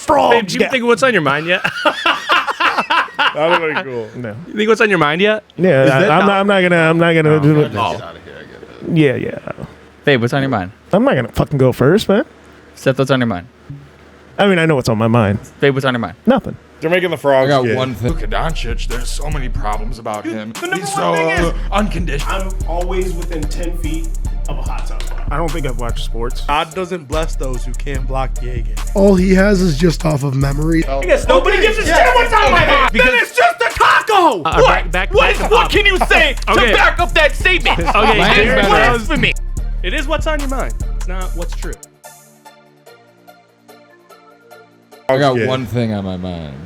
frogs. Babe, do you think what's on your mind yet? That would be cool. No. You think what's on your mind yet? Yeah, I'm not gonna do it. Get out of here. I get it. Yeah. Babe, what's on your mind? I'm not gonna fucking go first, man. Seth, what's on your mind? I mean, I know what's on my mind. Babe, what's on your mind? Nothing. They're making the frogs. I got gay. one thing. Luka Doncic, there's so many problems about him. He's so unconditioned. I'm always within 10 feet of a hot tub. I don't think I've watched sports. God doesn't bless those who can't block the A game. All he has is just off of memory. I guess nobody gives a shit what's on my mind. Then it's just a taco! What can you say to back up that statement? Okay, Jared, Blasphemy! it is what's on your mind. It's not what's true. I got Yeah. one thing on my mind.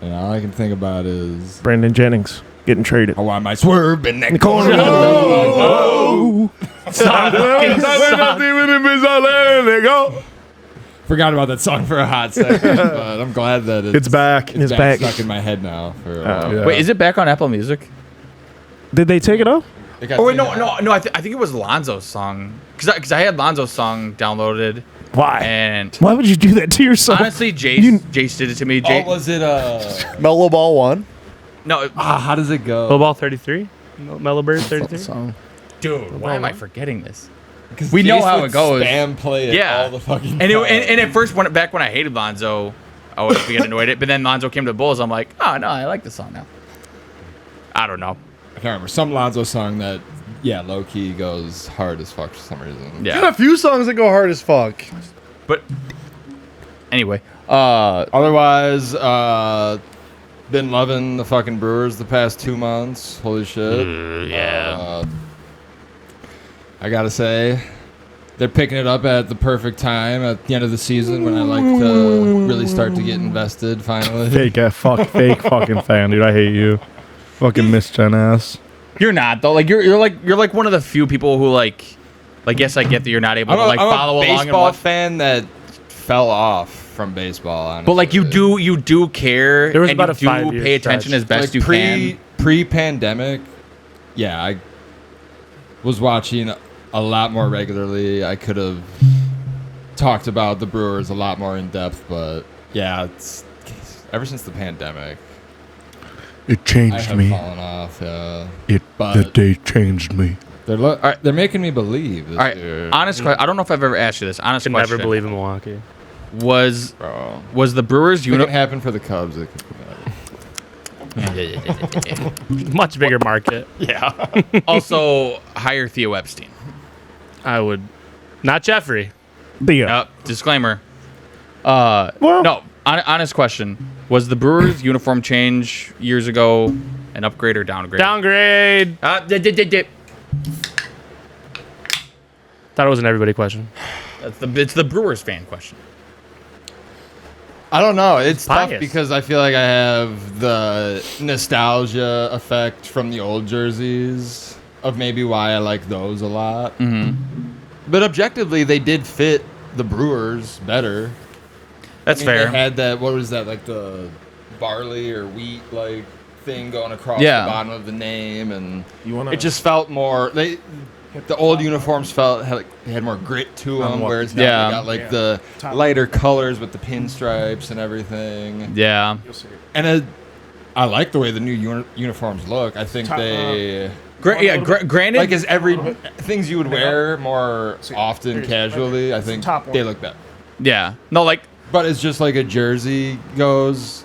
And all I can think about is Brandon Jennings getting traded. how I might swerve in that corner. corner. Forgot about that song for a hot second, but I'm glad that It's back. It's back. stuck in my head now. For a while. Yeah. Wait, is it back on Apple Music? Did they take it off? It got Oh wait, taken no. out. I think it was Lonzo's song because I had Lonzo's song downloaded Why? and Why would you do that to yourself? honestly, You- Jace did it to me. Oh, was it Mellow Ball 1. No, how does it go? Ball 33? Mellow Bird 33? dude, why am I forgetting this? 'Cause we know Jace how would it goes. Spam play it Yeah. all the fucking And time. and at first, back when I hated Lonzo, I was getting annoyed at it. But then Lonzo came to the Bulls. I'm like, oh no, I like this song now. I don't know. I can't remember some Lonzo song that low key goes hard as fuck for some reason. Got Yeah. a few songs that go hard as fuck. But anyway, Otherwise, been loving the fucking Brewers the past 2 months. Holy shit. yeah. I gotta say, they're picking it up at the perfect time at the end of the season when I like to really start to get invested finally. Fake fucking fan, dude. I hate you. Fucking Miss Jen ass. You're not though. Like you're like one of the few people who like yes, I get that you're not able to like I'm follow a along and baseball watch. fan that fell off from baseball, honestly. But like you do care. There was and about you a 5-year do pay attention stretch. as best Like you can. Pre-pandemic, yeah, I was watching a lot more regularly. I could have talked about the Brewers a lot more in depth, but yeah, it's ever since the pandemic, It I changed have me. fallen off. Yeah, The but day changed me. they're making me believe this All right, year. honest question. I don't know if I've ever asked you this. Honest Can question. never believe in Milwaukee. Was Bro, the Brewers if it can happen for the Cubs. It could Much bigger market. also hire Theo Epstein? I would. Not Jeffrey. Theo. Disclaimer. Well- No. Honest question. Was the Brewers uniform change years ago an upgrade or downgrade? Downgrade. Thought it was an everybody question. It's the Brewers fan question. I don't know. It's tough Bias. because I feel like I have the nostalgia effect from the old jerseys of maybe why I like those a lot. Mm-hmm. But objectively, they did fit the Brewers better. That's I mean, fair. They had that, what was that, like the barley or wheat like thing going across Yeah. the bottom of the name, and You wanna- it just felt more. The old uniforms they had more grit to them, whereas now Yeah. they got like the lighter colors with the pinstripes and everything. Yeah. And I like the way the new uniforms look. I think they Granted. like as things you would wear more often casually. I think top one. they look better. yeah. No, like But it's just like a jersey goes.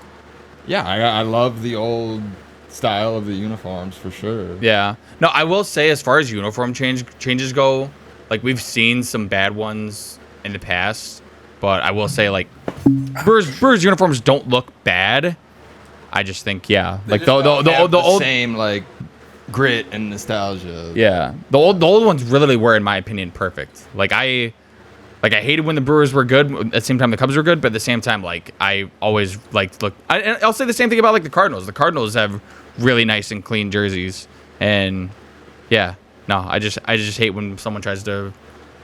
Yeah, I love the old style of the uniforms for sure. yeah. No, I will say as far as uniform changes go, like we've seen some bad ones in the past, but I will say like Brewers uniforms don't look bad. I just think like the old same like grit and nostalgia. yeah the old ones really were in my opinion perfect. Like I hated when the Brewers were good. At the same time, the Cubs were good. But at the same time, like I always liked look. And I'll say the same thing about like the Cardinals. The Cardinals have really nice and clean jerseys. And yeah, no, I just hate when someone tries to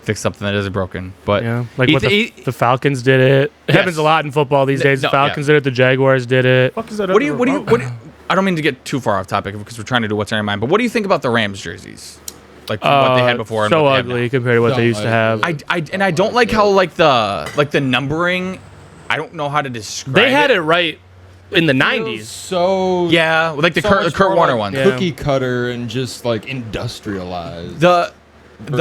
fix something that isn't broken. But Yeah. Like what the Falcons did it. It happens a lot in football these days. The No, yeah. Falcons did it. The Jaguars did it. Fuck is that what do you? I don't mean to get too far off topic because we're trying to do what's on your mind. But what do you think about the Rams jerseys? like from what they had before. And So what they have ugly now. compared to what they used to have. I don't like how like the numbering. I don't know how to describe. They had it right in the 90s. So Yeah, like the so Kurt, much Kurt more Warner like one. Yeah. cookie cutter and just like industrialised. The versus,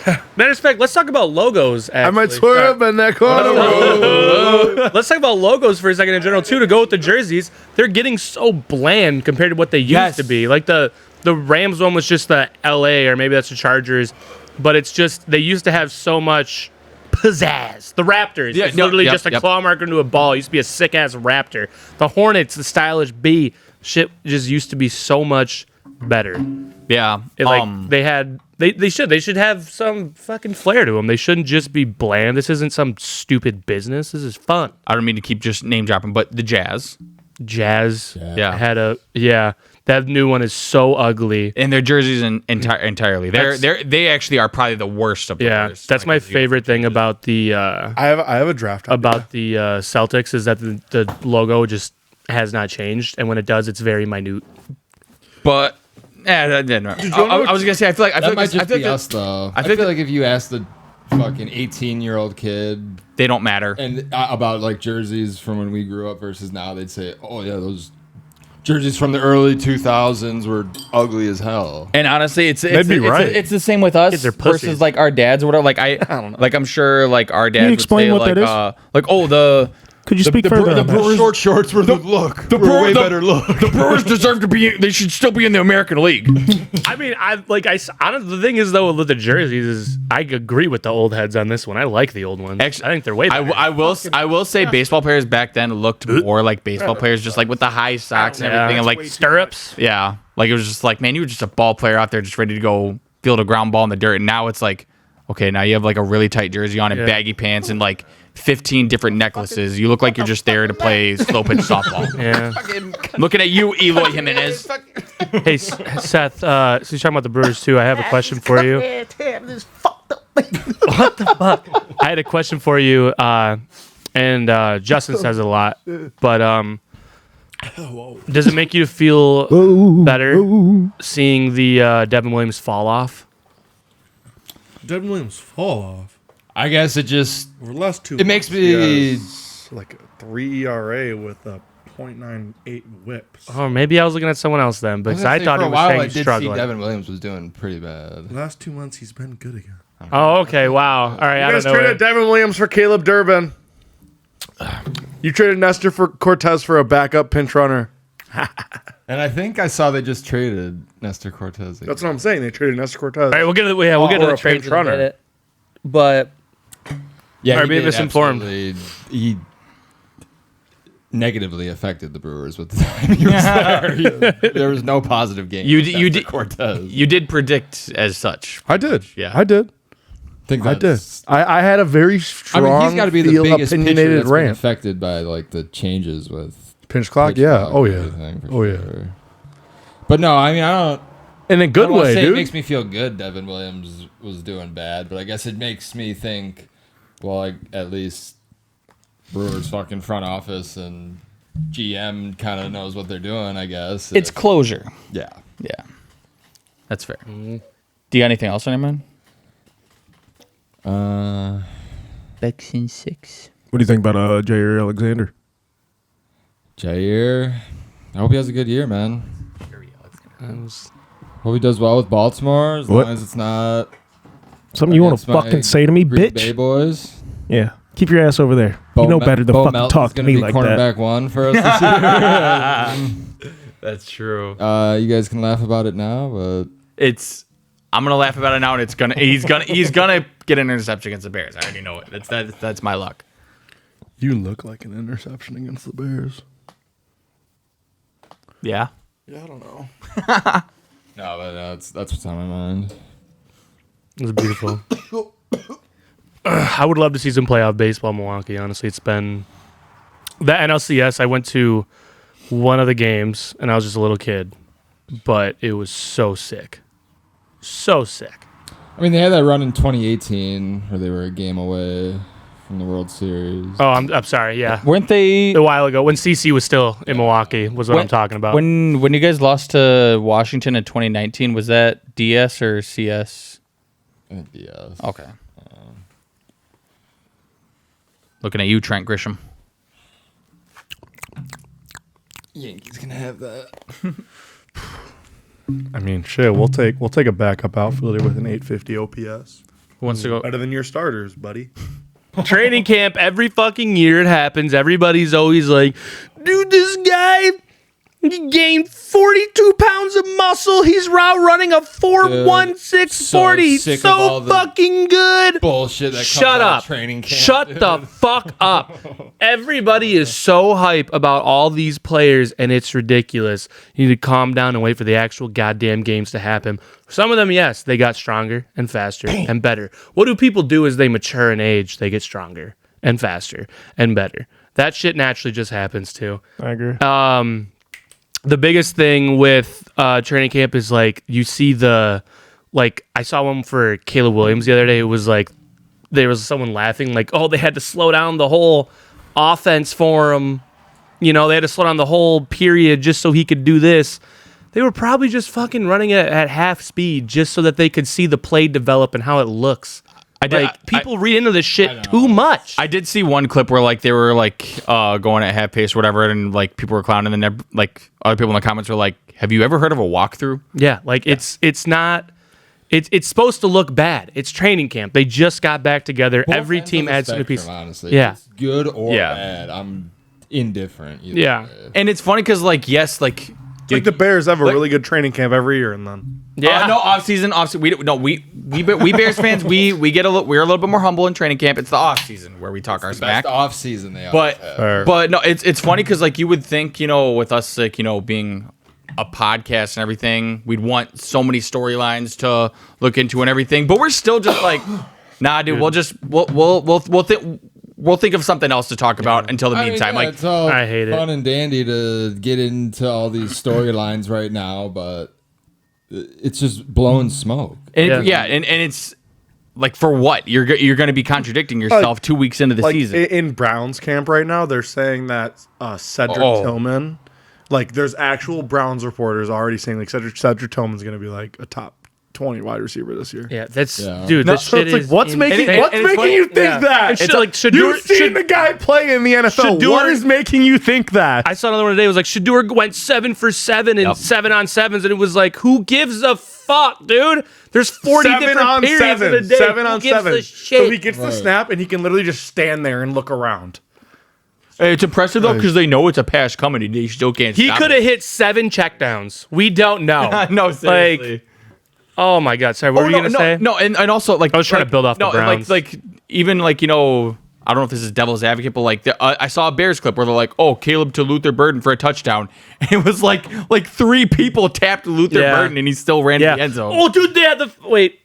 like, Matter of fact, let's talk about logos. I might actually. swerve in that corner. Let's talk about logos for a second in general too. To go with the jerseys, they're getting so bland compared to what they used Yes. to be. Like the Rams one was just the LA, or maybe that's the Chargers, but it's just they used to have so much pizzazz. The Raptors, Yeah, it's literally yep, just a yep. claw marker into a ball. It used to be a sick ass Raptor. The Hornets, the stylish B, shit just used to be so much better. yeah. They should have some fucking flair to them. They shouldn't just be bland. This isn't some stupid business. This is fun. I don't mean to keep just name dropping, but the Jazz. Jazz Yeah. had that new one is so ugly. And their jerseys entirely. They actually are probably the worst of the Yeah, worst. that's Like, my as you- favorite thing about the I have a draft about the Celtics is that the logo just has not changed, and when it does, it's very minute. But no. I was gonna say I feel like that might this- just I feel be like us though. I I feel feel like if you asked the fucking 18-year-old kid they don't matter. and about like jerseys from when we grew up versus now, they'd say, "Oh yeah, those jerseys from the early 2000s were ugly as hell." And honestly, it's be right. it's the same with us Kids are pussies. versus like our dads or whatever. Like I don't know. Like I'm sure like our dads would explain say what like that is? like oh the Could you speak further on that? Brewers short shorts were the look. The Brewer- way the- better look. the Brewers deserve to be. They should still be in the American League. I mean, the thing is though with the jerseys is I agree with the old heads on this one. I like the old ones. Actually, I think they're way better. I will say baseball players back then looked more like baseball players, just like with the high socks and everything, and like stirrups. yeah, like it was just like man, you were just a ball player out there, just ready to go field a ground ball in the dirt. And now it's like, okay, now you have like a really tight jersey on and baggy pants and like 15 different necklaces. You look like you're just there to play slow pitch softball. Yeah. Looking at you, Eloy Jimenez. Hey, Seth, so you're talking about the Brewers too. I have a question for you. What the fuck? I had a question for you, and Justin says it a lot, but does it make you feel better seeing the Devin Williams fall off? Devin Williams fall off. I guess it just Over the last 2 It makes months, he me- has like a 3 ERA with a .98 WHIP. Or maybe I was looking at someone else then, because I thought he was I saying did struggling. see Devin Williams was doing pretty bad. The last 2 months, he's been good again. Oh, okay, wow. All right, I You guys don't know. traded Devin Williams for Caleb Durbin. You traded Nestor for Cortez for a backup pinch runner. And I think I saw they just traded Nestor Cortez. That's what I'm saying. They traded Nestor Cortez. All right, we'll get to Or the a trades pinch in a runner. minute. But Yeah, Or he being did misinformed. absolutely- He negatively affected the Brewers with the time he was there. There was no positive game. You with d- you Nestor did- Cortez. You did predict as such. I did. Yeah. I did. think I did. that's- I had a very I strong, mean, he's got to be the feel biggest pitcher opinionated that's been rant. affected by like the changes with Pinch clock, pitch yeah. clock Oh and yeah. everything, for Oh yeah. sure. But no, I mean, I don't. In a I good don't wanna way, say dude. It makes me feel good. Devin Williams was doing bad, but I guess it makes me think. Well, like at least Brewers fucking front office and GM kind of knows what they're doing. I guess It's closure. yeah. Yeah, that's fair. Do you got anything else on your mind? Section 6. What do you think about Jair Alexander? Jair, I hope he has a good year, man. Hope he does well with Baltimore, as What? long as it's not Something you want to against my fucking say to me, Green bitch? Bay boys. Yeah. Keep your ass over there. Bo you know Mel- better than Bo fucking Melton's talk to gonna me be like that. cornerback one for us this year. That's true. You guys can laugh about it now, but I'm gonna laugh about it now, and he's gonna get an interception against the Bears. I already know it. That's my luck. You look like an interception against the Bears. Yeah. Yeah, I don't know. no, but that's what's on my mind. it was beautiful. I would love to see some playoff baseball in Milwaukee, honestly. It's been... The NLCS, I went to one of the games, and I was just a little kid. But it was so sick. So sick. I mean, they had that run in 2018 where they were a game away from the World Series. Oh, I'm sorry. Yeah, Weren't they a while ago when CC was still in Milwaukee was what I'm talking about. when you guys lost to Washington in 2019? Was that DS or CS? Yes. Okay. Looking at you, Trent Grisham. Yankees can have that. I mean, shit. We'll take a backup outfielder with an 850 OPS. Who wants to go? Better than your starters, buddy. Training camp every fucking year it happens. Everybody's always like, dude, this guy he gained 42 pounds of muscle. He's running a 4.16 40. sick of So all the fucking good. Bullshit that comes Shut out up. of training camp. Shut the fuck up. Everybody is so hype about all these players, and it's ridiculous. You need to calm down and wait for the actual goddamn games to happen. Some of them, yes, they got stronger and faster and better. What do people do as they mature in age? They get stronger and faster and better. That shit naturally just happens too. I agree. The biggest thing with training camp is like you see I saw one for Caleb Williams the other day. It was like there was someone laughing like, oh, they had to slow down the whole offense for him. You know, they had to slow down the whole period just so he could do this. They were probably just fucking running it at half speed just so that they could see the play develop and how it looks. People read into this shit too much. I did see one clip where like they were like going at half pace or whatever, and like people were clowning, and then like other people in the comments were like, "Have you ever heard of a walkthrough?" Yeah, it's not. It's supposed to look bad. It's training camp. They just got back together. Both Every ends team of the adds a new piece. spectrum, honestly. Yeah. It's good or Yeah. bad. I'm indifferent. either Yeah. way. And it's funny because like yes, like It's like the Bears have a really good training camp every year, and then Yeah, no off season. We Bears fans we're a little bit more humble in training camp. It's the off season where we talk our smack. Best off season they But have. but no, it's funny because like you would think, you know, with us like, you know, being a podcast and everything, we'd want so many storylines to look into and everything. But we're still just like, nah, dude. We'll think of something else to talk about until the meantime. It's all I hate it. fun and dandy to get into all these storylines right now, but it's just blowing smoke. and it's like for what you're going to be contradicting yourself 2 weeks into the like season. in Browns camp right now, they're saying that Cedric Tillman, like there's actual Browns reporters already saying like Cedric Tillman's going to be like a top 20 wide receiver this year. yeah. That's Yeah. dude. This So shit it's like, is what's making insane. you think that? It's like You've seen the guy play in the NFL. Shador- What is making you think that? I saw another one today. It was like Shador went 7 for 7 and 7-on-7s, and it was like, who gives a fuck, dude? There's 40 different periods in a day. 7 Who on gives 7. a shit? So he gets the snap and he can literally just stand there and look around. It's impressive though because they know it's a pass coming and they still can't. He stop could it. have hit 7 checkdowns. We don't know. No, seriously. Like, oh my god, sorry. What were you gonna say? No, and also like I was trying to build off the and, Browns. like even like, you know, I don't know if this is devil's advocate, but like I saw a Bears clip where they're like, "Oh, Caleb to Luther Burden for a touchdown," and it was like 3 people tapped Luther Yeah. Burden and he still ran to the end zone. Oh, dude, they had the wait.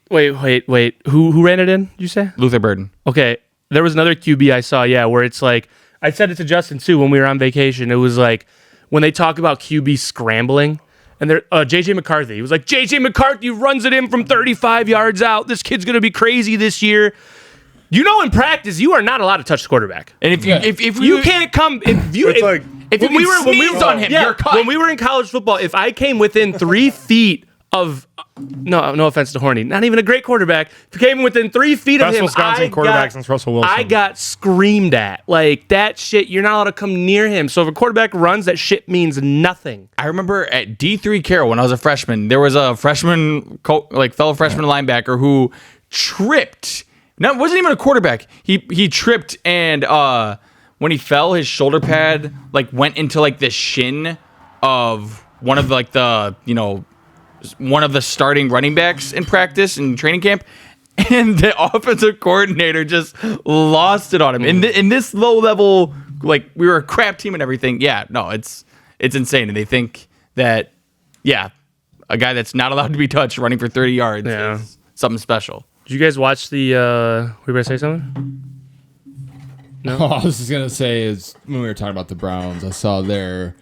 Who ran it in? Did you say? Luther Burden. Okay, there was another QB I saw. Yeah, where it's like I said it to Justin too when we were on vacation. It was like when they talk about QB scrambling. And they're JJ McCarthy. He was like, JJ McCarthy runs it in from 35 yards out. This kid's gonna be crazy this year. You know, in practice, you are not allowed to touch the quarterback. And if You can't come if you It's if, like- if you sneeze on him, you're cut. When we were in college football, if I came within 3 feet of no offense to Horny, not even a great quarterback. If you came within 3 feet of Best him, Wisconsin quarterback since Russell Wilson. I got screamed at. Like that shit, you're not allowed to come near him. So if a quarterback runs, that shit means nothing. I remember at D3 Carroll when I was a freshman, there was a fellow freshman linebacker who tripped. No, it wasn't even a quarterback. He tripped and when he fell, his shoulder pad went into the shin of one of one of the starting running backs in practice in training camp, and the offensive coordinator just lost it on him. In this low level, we were a crap team and everything. Yeah, no, it's insane, and they think that a guy that's not allowed to be touched running for 30 yards is something special. Did you guys watch the? Were you about to say something? No. All I was just gonna say is when we were talking about the Browns, I saw their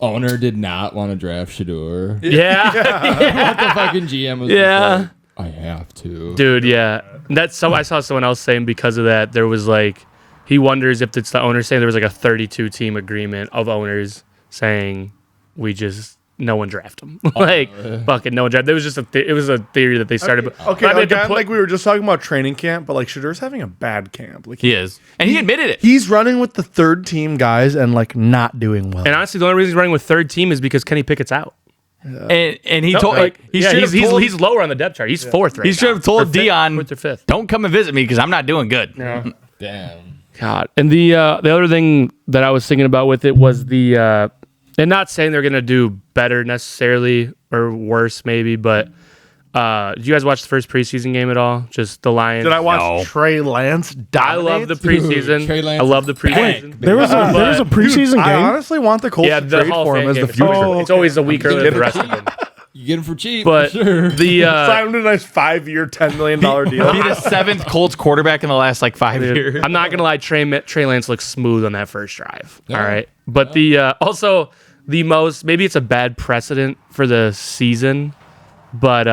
owner did not want to draft Shador. Yeah. What the fucking GM was Yeah. I have to. Dude, yeah. I saw someone else saying because of that, there was like, he wonders if it's the owner saying there was like a 32 team agreement of owners saying no one draft them. Fucking no one draft. It was just it was a theory that they started. Okay, again, like we were just talking about training camp, but like Shadur's having a bad camp. Like He is. And he admitted it. he's running with the third team guys and like not doing well. And honestly, the only reason he's running with third team is because Kenny Pickett's out. And he told he's lower on the depth chart. He's fourth right now. He should have told Dion, fourth or fifth. don't come and visit me because I'm not doing good. Damn. God. And the other thing that I was thinking about with it was and not saying they're gonna do better necessarily or worse maybe, but did you guys watch the first preseason game at all? Just the Lions. Did I watch No. Trey Lance I love the preseason. Trey Lance I love the preseason. There was a preseason I game. honestly want the Colts Yeah, to the trade Hall for of him Fame as game. the It's future. always, it's always a week earlier than the rest of them. You get him for cheap. But for sure. Sign him to a nice 5-year, $10 million deal. Be the 7th Colts quarterback in the last like 5 years. I'm not gonna lie, Trey Lance looks smooth on that first drive. Yeah. All right, but also the most, maybe it's a bad precedent for the season, but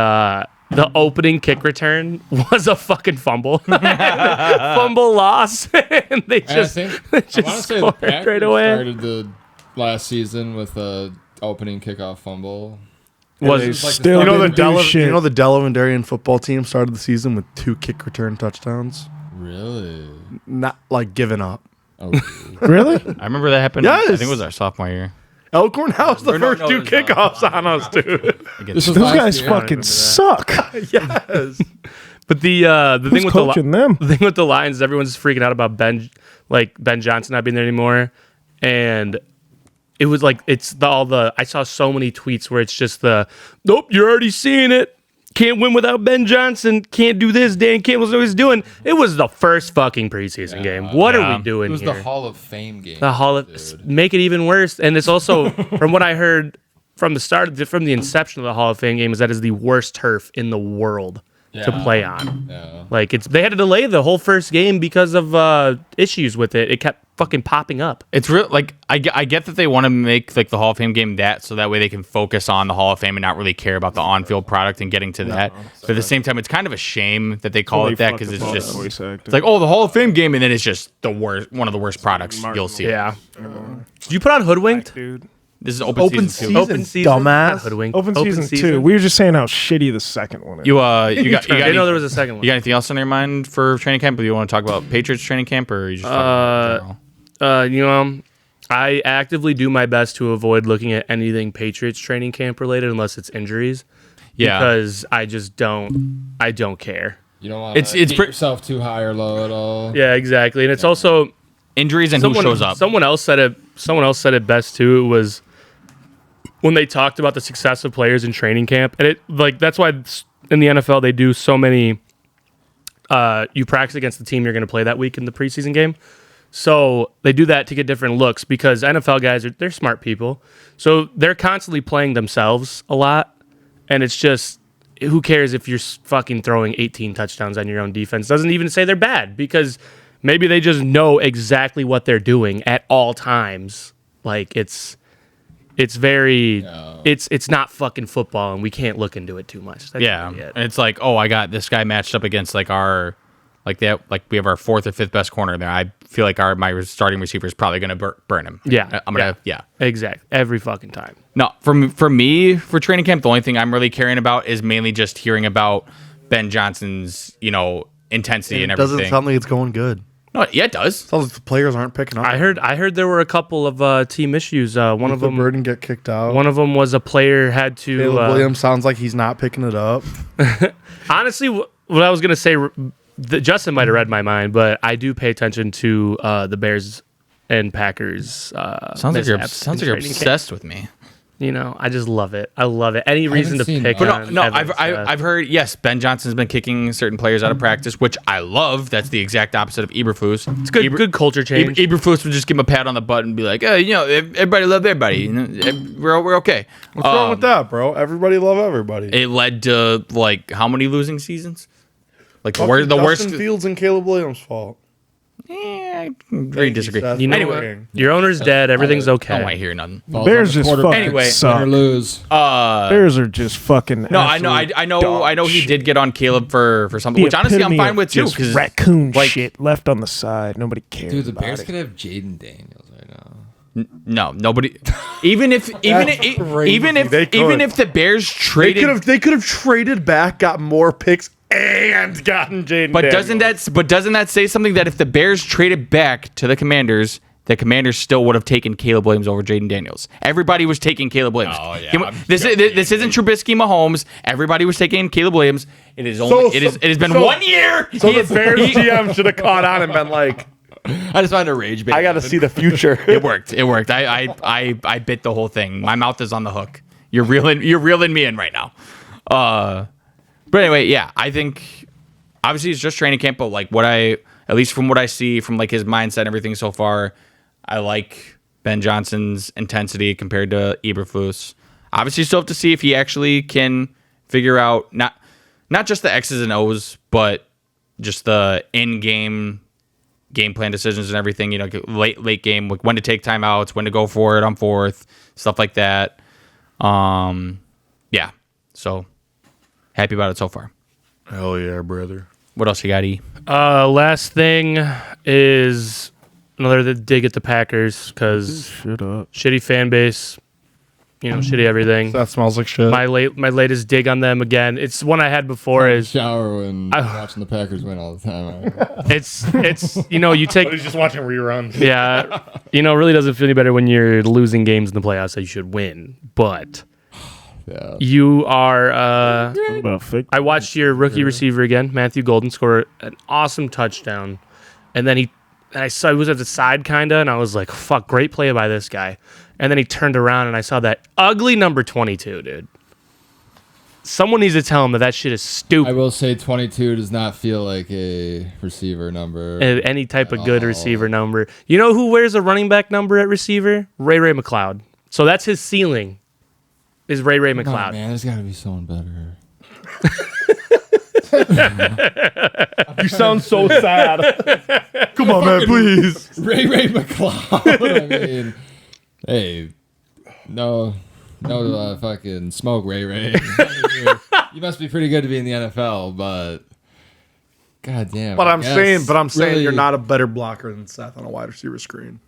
the opening kick return was a fucking fumble, fumble loss, and they I just think I want to say the scored Packers right away. started the last season with a opening kickoff fumble. Was It was like still You know didn't do shit. the Delavendarian football team started the season with 2 kick return touchdowns. Really? Not like giving up. Oh, Really? I remember that happened. Yes. I think it was our sophomore year. Elkhorn House the Or no, first no, 2 it was, kickoffs on us, dude. this was Those last guys year. fucking suck. Yes. But the Who's thing with coaching them? the thing with the Lions is everyone's freaking out about Ben Johnson not being there anymore, and it was like I saw so many tweets where it's just nope, you're already seeing it. Can't win without Ben Johnson. Can't do this. Dan Campbell's what he's doing. It was the first fucking preseason game. What are we doing It was here? the Hall of Fame game. The Hall of make it even worse. And it's also from what I heard from the inception of the Hall of Fame game is that is the worst turf in the world to play on. Yeah. Like they had to delay the whole first game because of issues with it. It kept fucking popping up. It's real. Like I get that they want to make like the Hall of Fame game so that way they can focus on the Hall of Fame and not really care about the on-field product and getting to that. But at the same time, it's kind of a shame that they call it that because it's just it's like, oh, the Hall of Fame game, and then it's just the worst, one of the worst products you'll see. Yeah. Did you put on Hoodwinked? Dude. This is open season. Open season, dumbass. not Hoodwinked. Open season 2. We were just saying how shitty the second one is. You got I didn't know there was a second one. You got anything else on your mind for training camp? Or do you want to talk about Patriots training camp, or are you just talking about general? I actively do my best to avoid looking at anything Patriots training camp related unless it's injuries. Yeah. Because I just don't care. You don't want It's to get pre- yourself too high or low at all. Yeah, exactly. And it's also Injuries and who shows up. Someone else said it best too. It was when they talked about the success of players in training camp, and that's why in the NFL they do so many. You practice against the team you're going to play that week in the preseason game, so they do that to get different looks because NFL guys they're smart people, so they're constantly playing themselves a lot, and it's just who cares if you're fucking throwing 18 touchdowns on your own defense? Doesn't even say they're bad because maybe they just know exactly what they're doing at all times. Like it's very it's not fucking football, and we can't look into it too much. That's Yeah, really it. and it's like, oh, I got this guy matched up against like our, like that, like we have our 4th or 5th best corner there. I feel like my starting receiver is probably gonna burn him. Yeah, I'm gonna yeah. exactly every fucking time. No, for me for training camp, the only thing I'm really caring about is mainly just hearing about Ben Johnson's intensity and It everything. doesn't sound like it's going good. No, yeah, it does. Sounds like the players aren't picking up. I heard there were a couple of team issues. One of the them Burden get kicked out. One of them was a player had to. Caleb Williams sounds like he's not picking it up. Honestly, what I was gonna say, Justin might have read my mind, but I do pay attention to the Bears and Packers. Sounds like you're obsessed with me. I just love it. I love it. Any reason to seen pick that. on? No, Evan, Seth. I've heard, yes, Ben Johnson's been kicking certain players out of practice, which I love. That's the exact opposite of Eberflus. It's good culture change. Eberflus would just give him a pat on the butt and be like, hey, everybody love everybody. We're okay. What's wrong with that, bro? Everybody love everybody. It led to, like, how many losing seasons? Like, the Fucking worst. Justin Fields and Caleb Williams' fault. I very disagree. Seth. You know Anyway. what? Your owner's dead. Everything's I okay. don't want to hear nothing. Bears just fucking Anyway. Win or suck. lose. Bears are just fucking. No, I know he did get on Caleb for something, which honestly I'm fine with too. Because Raccoon shit left on the side. Nobody cares. Dude, the about Bears it. could have Jaden Daniels right now. no, nobody. Even if the Bears traded, They could have traded back, got more picks, and gotten Jaden. but doesn't that say something that if the Bears traded back to the Commanders, the Commanders still would have taken Caleb Williams over Jaden Daniels? Everybody was taking Caleb Williams. Oh, yeah, This isn't Trubisky, Mahomes. Everybody was taking Caleb Williams. It has been 1 year. So the Bears GM should have caught on and been like, I just wanted to rage bait. I got to see the future. It worked. I bit the whole thing. My mouth is on the hook. You're reeling me in right now. But anyway, yeah, I think obviously it's just training camp, but like at least from what I see from like his mindset and everything so far, I like Ben Johnson's intensity compared to Eberflus. Obviously, still have to see if he actually can figure out not just the X's and O's, but just the in-game game plan decisions and everything. You know, late game, like when to take timeouts, when to go for it on fourth, stuff like that. Yeah. So happy about it so far. Hell yeah, brother. What else you got, E? Last thing is another dig at the Packers because Shut up. shitty fan base, shitty everything. That smells like shit. My latest dig on them again. It's one I had before. Is shower when watching the Packers win all the time. it's you take He's just watching reruns. yeah really doesn't feel any better when you're losing games in the playoffs that you should win, but. Yeah. You are. What about fake? I watched your rookie receiver again, Matthew Golden, score an awesome touchdown, and then I saw he was at the side kinda, and I was like, "Fuck, great play by this guy." And then he turned around, and I saw that ugly number 22, dude. Someone needs to tell him that shit is I stupid. will say 22 does not feel like a receiver number. Any type of good receiver number. You know who wears a running back number at receiver? Ray McLeod. So that's his ceiling. Is Ray Oh, McLeod. man, there's got to be someone better. You sound so sad. Come on, man, please. Ray McLeod. I mean, hey, no, fucking smoke, Ray. You must be pretty good to be in the NFL, but god damn. But I'm saying really, you're not a better blocker than Seth on a wide receiver screen.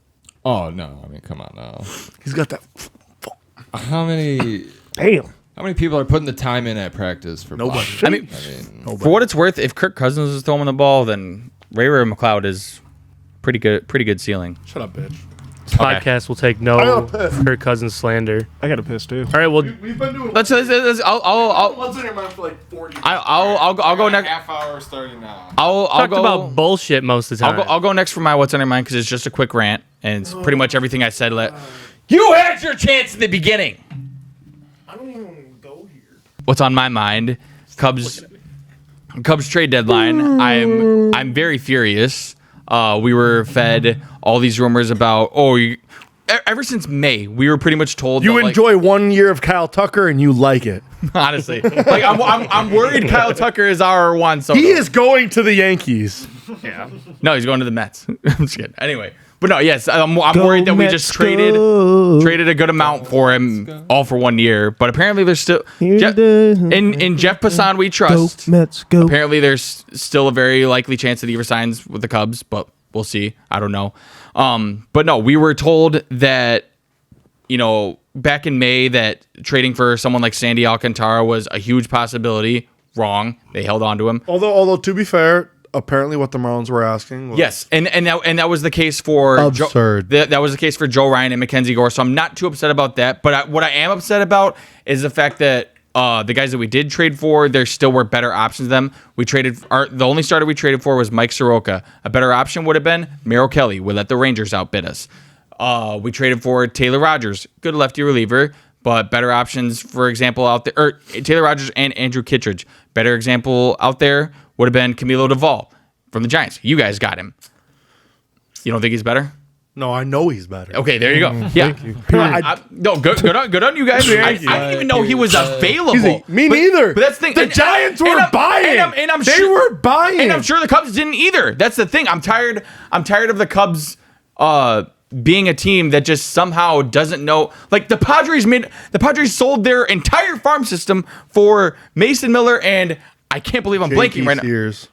Oh no, I mean, come on now. He's got that. How many people are putting the time in at practice for Nobody. blocking? I mean, for what it's worth, if Kirk Cousins is throwing the ball, then Ray McLeod is pretty good ceiling. Shut up, bitch. This podcast will take no Kirk Cousins slander. I got a piss too. All right, well, We've been doing. I'll What's in your mind for like 40 I'll go next. Half hour starting now. I'll talked go about bullshit most of the time. I'll go next for my what's on your mind because it's just a quick rant and it's pretty much everything I said. You had your chance in the beginning. I don't even go here. What's on my mind? Cubs trade deadline. I'm very furious. We were fed all these rumors about ever since May we were pretty much told You that, enjoy 1 year of Kyle Tucker and you like it. honestly. Like I'm worried Kyle Tucker is our one. So He is going to the Yankees. no, he's going to the Mets. I'm just kidding. Anyway, but no, yes, I'm worried that we just traded a good amount for him, all for 1 year. But apparently there's still in Jeff Passan we trust. Mets, go. Apparently there's still a very likely chance that he resigns with the Cubs, but we'll see. I don't know. But no, we were told that back in May that trading for someone like Sandy Alcantara was a huge possibility. Wrong. They held on to him. Although to be fair, apparently what the Marlins were asking was Yes, and that was the case for Absurd. That was the case for Joe Ryan and Mackenzie Gore. So I'm not too upset about that. But what I am upset about is the fact that the guys that we did trade for, there still were better options than them. The only starter we traded for was Mike Soroka. A better option would have been Merrill Kelly. We let the Rangers outbid us. We traded for Taylor Rogers, good lefty reliever, but better options, for example, out there, or Taylor Rogers and Andrew Kittredge. Better example out there would have been Camilo Duvall from the Giants. You guys got him. You don't think he's better? No, I know he's better. Okay, there you go. Yeah. No, good on you guys. I didn't even know he was available. Me neither. But that's the thing. The Giants were buying. They were buying. And I'm sure the Cubs didn't either. That's the thing. I'm tired of the Cubs being a team that just somehow doesn't know. Like the Padres sold their entire farm system for Mason Miller, and I can't believe I'm blanking right now. Sears.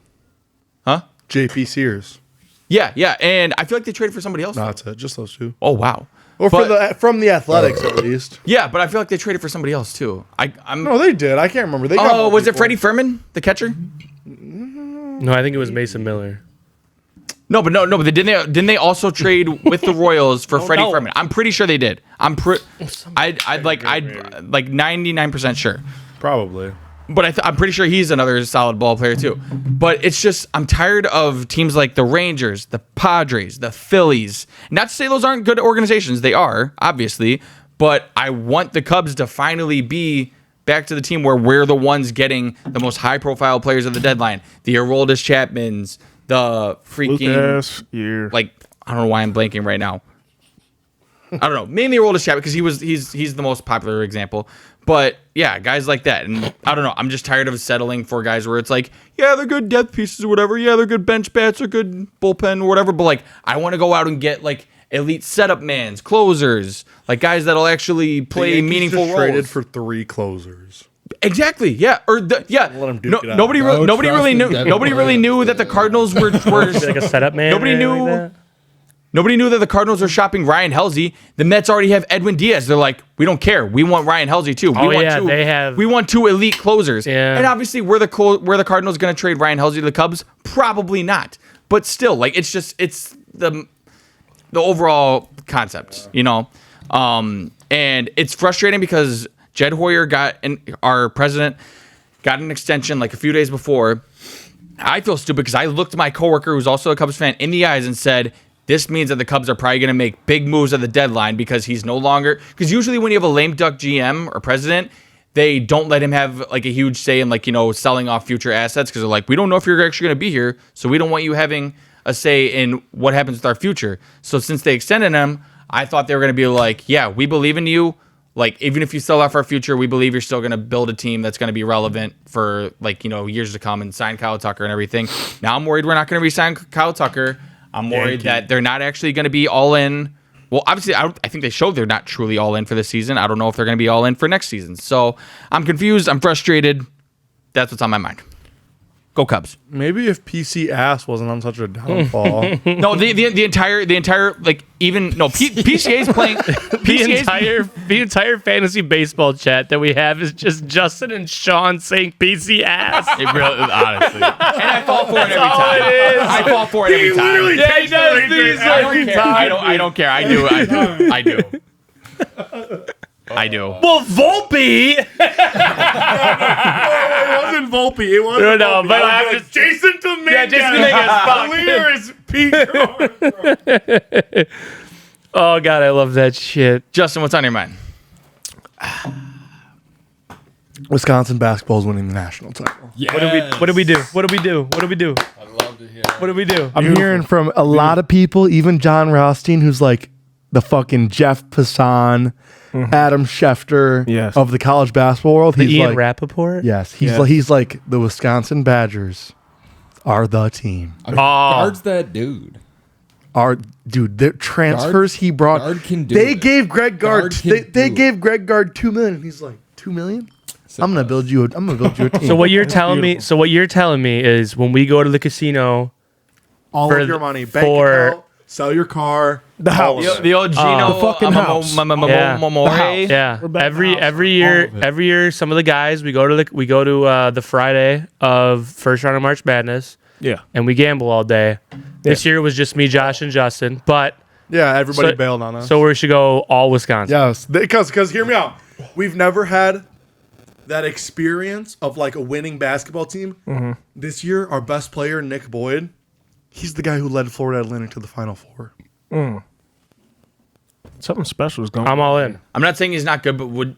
Huh? JP Sears. Yeah, and I feel like they traded for somebody else. No, that's it. Just those two. Oh wow. Or from the Athletics at least. Yeah, but I feel like they traded for somebody else too. No, they did. I can't remember. Was it Freddie Furman, the catcher? No, I think it was Mason Miller. No, but didn't they also trade with the Royals for Freddie Furman? I'm pretty sure they did. I'd like 99% sure. Probably. But I'm pretty sure he's another solid ball player too. But it's just I'm tired of teams like the Rangers, the Padres, the Phillies. Not to say those aren't good organizations. They are, obviously. But I want the Cubs to finally be back to the team where we're the ones getting the most high-profile players of the deadline. The Aroldis Chapmans, the freaking... Like, I don't know why I'm blanking right now. I don't know. Mainly Aroldis Chapman because he's the most popular example. But yeah, guys like that. And I don't know. I'm just tired of settling for guys where it's like, yeah, they're good depth pieces or whatever. Yeah, they're good bench bats or good bullpen or whatever. But like, I want to go out and get like elite setup mans, closers, like guys that'll actually play meaningful roles. Traded for 3 closers. Exactly. Yeah. Let them duke it out. Nobody really knew that the Cardinals were like a setup man. Nobody knew that the Cardinals were shopping Ryan Helsley. The Mets already have Edwin Diaz. They're like, we don't care. We want Ryan Helsley too. We want 2 elite closers. Yeah. And obviously, were the Cardinals going to trade Ryan Helsley to the Cubs? Probably not. But still, like it's the overall concept, you know. And it's frustrating because Jed Hoyer our president got an extension like a few days before. I feel stupid because I looked my coworker, who's also a Cubs fan, in the eyes and said, this means that the Cubs are probably going to make big moves at the deadline because he's no longer... Because usually when you have a lame duck GM or president, they don't let him have like a huge say in like, you know, selling off future assets because they're like, we don't know if you're actually going to be here, so we don't want you having a say in what happens with our future. So since they extended him, I thought they were going to be like, yeah, we believe in you. Like, even if you sell off our future, we believe you're still going to build a team that's going to be relevant for, like, you know, years to come and sign Kyle Tucker and everything. Now I'm worried we're not going to re-sign Kyle Tucker. I'm worried that they're not actually going to be all in. Well, obviously, I think they showed they're not truly all in for this season. I don't know if they're going to be all in for next season. So I'm confused. I'm frustrated. That's what's on my mind. Go Cubs. Maybe if PC ass wasn't on such a downfall. No, the entire like even no PCA's playing. The entire fantasy baseball chat that we have is just Justin and Sean saying PC ass. It really, honestly, and I fall for it every time. I fall for it every time. Yeah, he does. I don't care. I do. I do. Well, Volpe. It wasn't Volpe. It wasn't. No, but I'm just Jason Dominguez. Yeah, Jason Dominguez. Clear as Pete. Oh God, I love that shit. Justin, what's on your mind? Wisconsin basketball is winning the national title. Yes. What do we do? What do we do? What do we do? I'd love to hear. What do we do? I'm hearing from a lot of people, even John Rothstein, who's like the fucking Jeff Passan, Adam Schefter of the college basketball world. He's Ian like, Rappaport? Yes. He's like the Wisconsin Badgers are the team. I mean, guard's that dude. Their transfers he brought. Guard can do they it. gave Greg Gard. They gave it. Greg Gard $2 million. And he's like, $2 million? I'm gonna build you a team. So what you're telling me? So what you're telling me is when we go to the casino, all of your money, bank account, sell your car, the house, the old Gino, the fucking house. Yeah. Every year, some of the guys we go to the Friday of first round of March Madness. Yeah, and we gamble all day. This year it was just me, Josh, and Justin. But yeah, everybody bailed on us. So we should go all Wisconsin. Yes, because hear me out. We've never had that experience of like a winning basketball team. Mm-hmm. This year, our best player, Nick Boyd, he's the guy who led Florida Atlantic to the Final Four. Something special is going. I'm all in. I'm not saying he's not good, but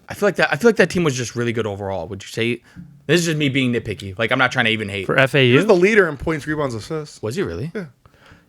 I feel like that team was just really good overall. Would you say? This is just me being nitpicky. Like I'm not trying to even hate. For FAU, he was the leader in points, rebounds, assists. Was he really? Yeah.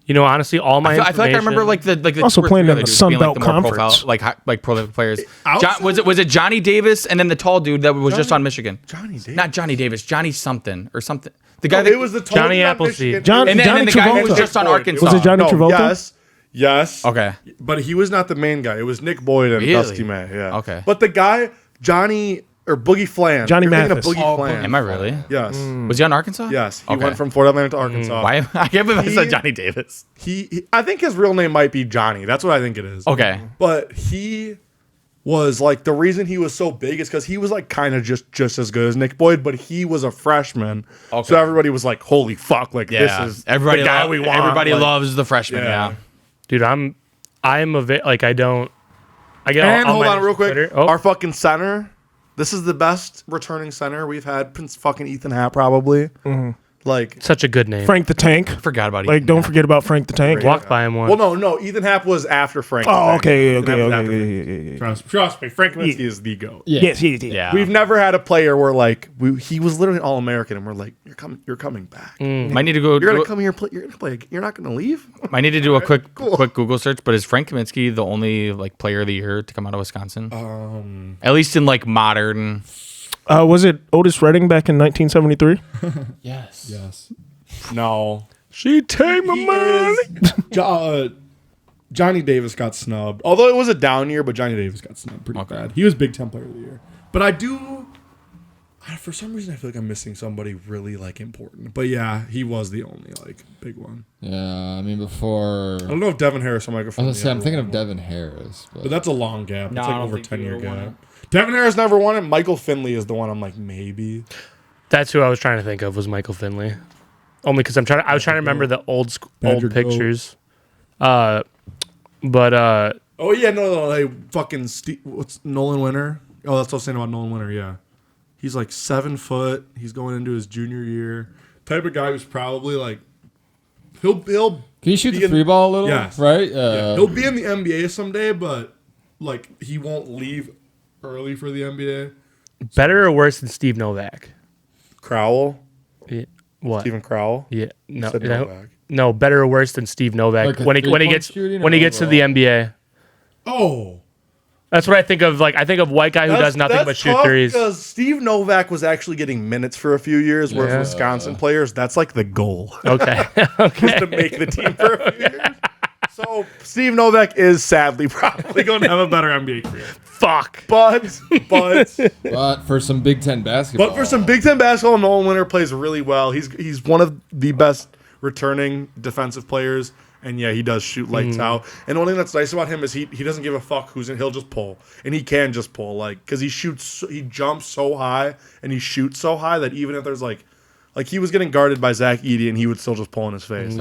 You know, honestly, all my I feel like I remember information- like the Also two or playing three in other the dudes Sun being, Belt the more Conference. like prolific players. Outside- Was it Johnny Davis and then the tall dude that was just on Michigan? Johnny Davis. Not Johnny Davis, Johnny something or something. The guy No, that it was the tall Johnny dude on Appleseed. Michigan. John- and then Johnny the guy who was Travolta. just on Boyd. Arkansas. Was it Johnny No, Travolta? Yes. Okay. But he was not the main guy. It was Nick Boyd and Really? Dusty May. Yeah. Okay. But the guy, Johnny or Boogie Flan. Johnny You're thinking of Mathis. Boogie Flan. Am I really? Yes. Was he on Arkansas? Yes. He Okay. went from Florida Atlantic to Arkansas. Why? I can't believe I said He- Johnny Davis. I think his real name might be Johnny. That's what I think it is. Okay. But he was like, the reason he was so big is because he was like kind of just as good as Nick Boyd, but he was a freshman. Okay. So everybody was like, holy fuck, like Yeah. this is everybody the guy lo- we want. Everybody Like, loves the freshman. Yeah. Yeah. dude, I'm like I don't. I get And all hold my on real quick. Twitter. Oh, Our fucking center. This is the best returning center we've had since fucking Ethan Happ, probably. Like, such a good name. Frank the Tank. Forgot about Like, don't forget about Frank the Tank. Walked by him once. well, no. Ethan Happ was after Frank. Oh, okay, Ethan Happ was okay. after Frank. Yeah. Trust me, Frank Kaminsky is the GOAT. Yes, he did. Yeah. We've never had a player where like he was literally All American, and we're like, you're coming back. Might need to go. You're gonna come here. You're gonna play. You're not gonna leave. Might need to do a quick cool. Google search. But is Frank Kaminsky the only like player of the year to come out of Wisconsin? At least in like modern. Was it Otis Redding back in 1973? Yes. No. She take my money. Johnny Davis got snubbed. Although it was a down year, but Johnny Davis got snubbed pretty bad. He was Big Ten Player of the Year. But for some reason, I feel like I'm missing somebody really like important. But yeah, he was the only like big one. Yeah, I mean before. I don't know if Devin Harris or Michael. I was gonna say I'm thinking of Devin Harris, But that's a long gap. No, It's I like don't over think 10 he year ever won gap. it. Devin Harris never won it. Michael Finley is the one I'm like, maybe. That's who I was trying to think of was Michael Finley. Only because I was trying to remember the old Badger pictures. Oh yeah, no, hey, fucking what's Nolan Winter? Oh, that's what I was saying about Nolan Winter. Yeah, he's like 7 foot. He's going into his junior year. Type of guy who's probably like he'll. Can you shoot be the in- free ball a little? Yes. Right. He'll be in the NBA someday, but like he won't leave early for the NBA. Better or worse than Steve Novak? Crowell, Yeah. What? Stephen Crowell. Yeah. No. Said no. Novak. No. Better or worse than Steve Novak Like a when he three-point gets shooting when he or gets to the overall? NBA. Oh, That's what I think of. Like I think of white guy who does nothing but shoot threes. Because Steve Novak was actually getting minutes for a few years, whereas Yeah. Wisconsin players, that's like the goal. Okay. Is to make the team for a few years. So Steve Novak is sadly probably going to have a better NBA career. Fuck. But But for some Big Ten basketball. for some Big Ten basketball, Nolan Winter plays really well. He's one of the best returning defensive players. And yeah, he does shoot lights out. And the one thing that's nice about him is he doesn't give a fuck who's in. He'll just pull, and he can just pull, like because he jumps so high and he shoots so high that even if there's like he was getting guarded by Zach Edey and he would still just pull in his face.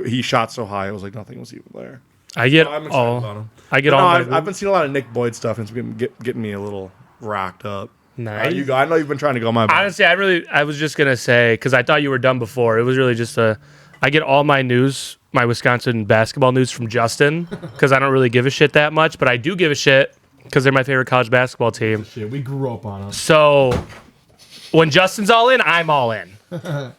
He shot so high it was like nothing was even there. I get I'm excited all. about him. I get But all. no, I've been seeing a lot of Nick Boyd stuff, and it's getting me a little rocked up. Nice. You go. I know you've been trying to go my bad. Honestly, I was just gonna say because I thought you were done before. It was really just I get all my news, my Wisconsin basketball news from Justin because I don't really give a shit that much, but I do give a shit because they're my favorite college basketball team. Shit, we grew up on him. So when Justin's all in, I'm all in.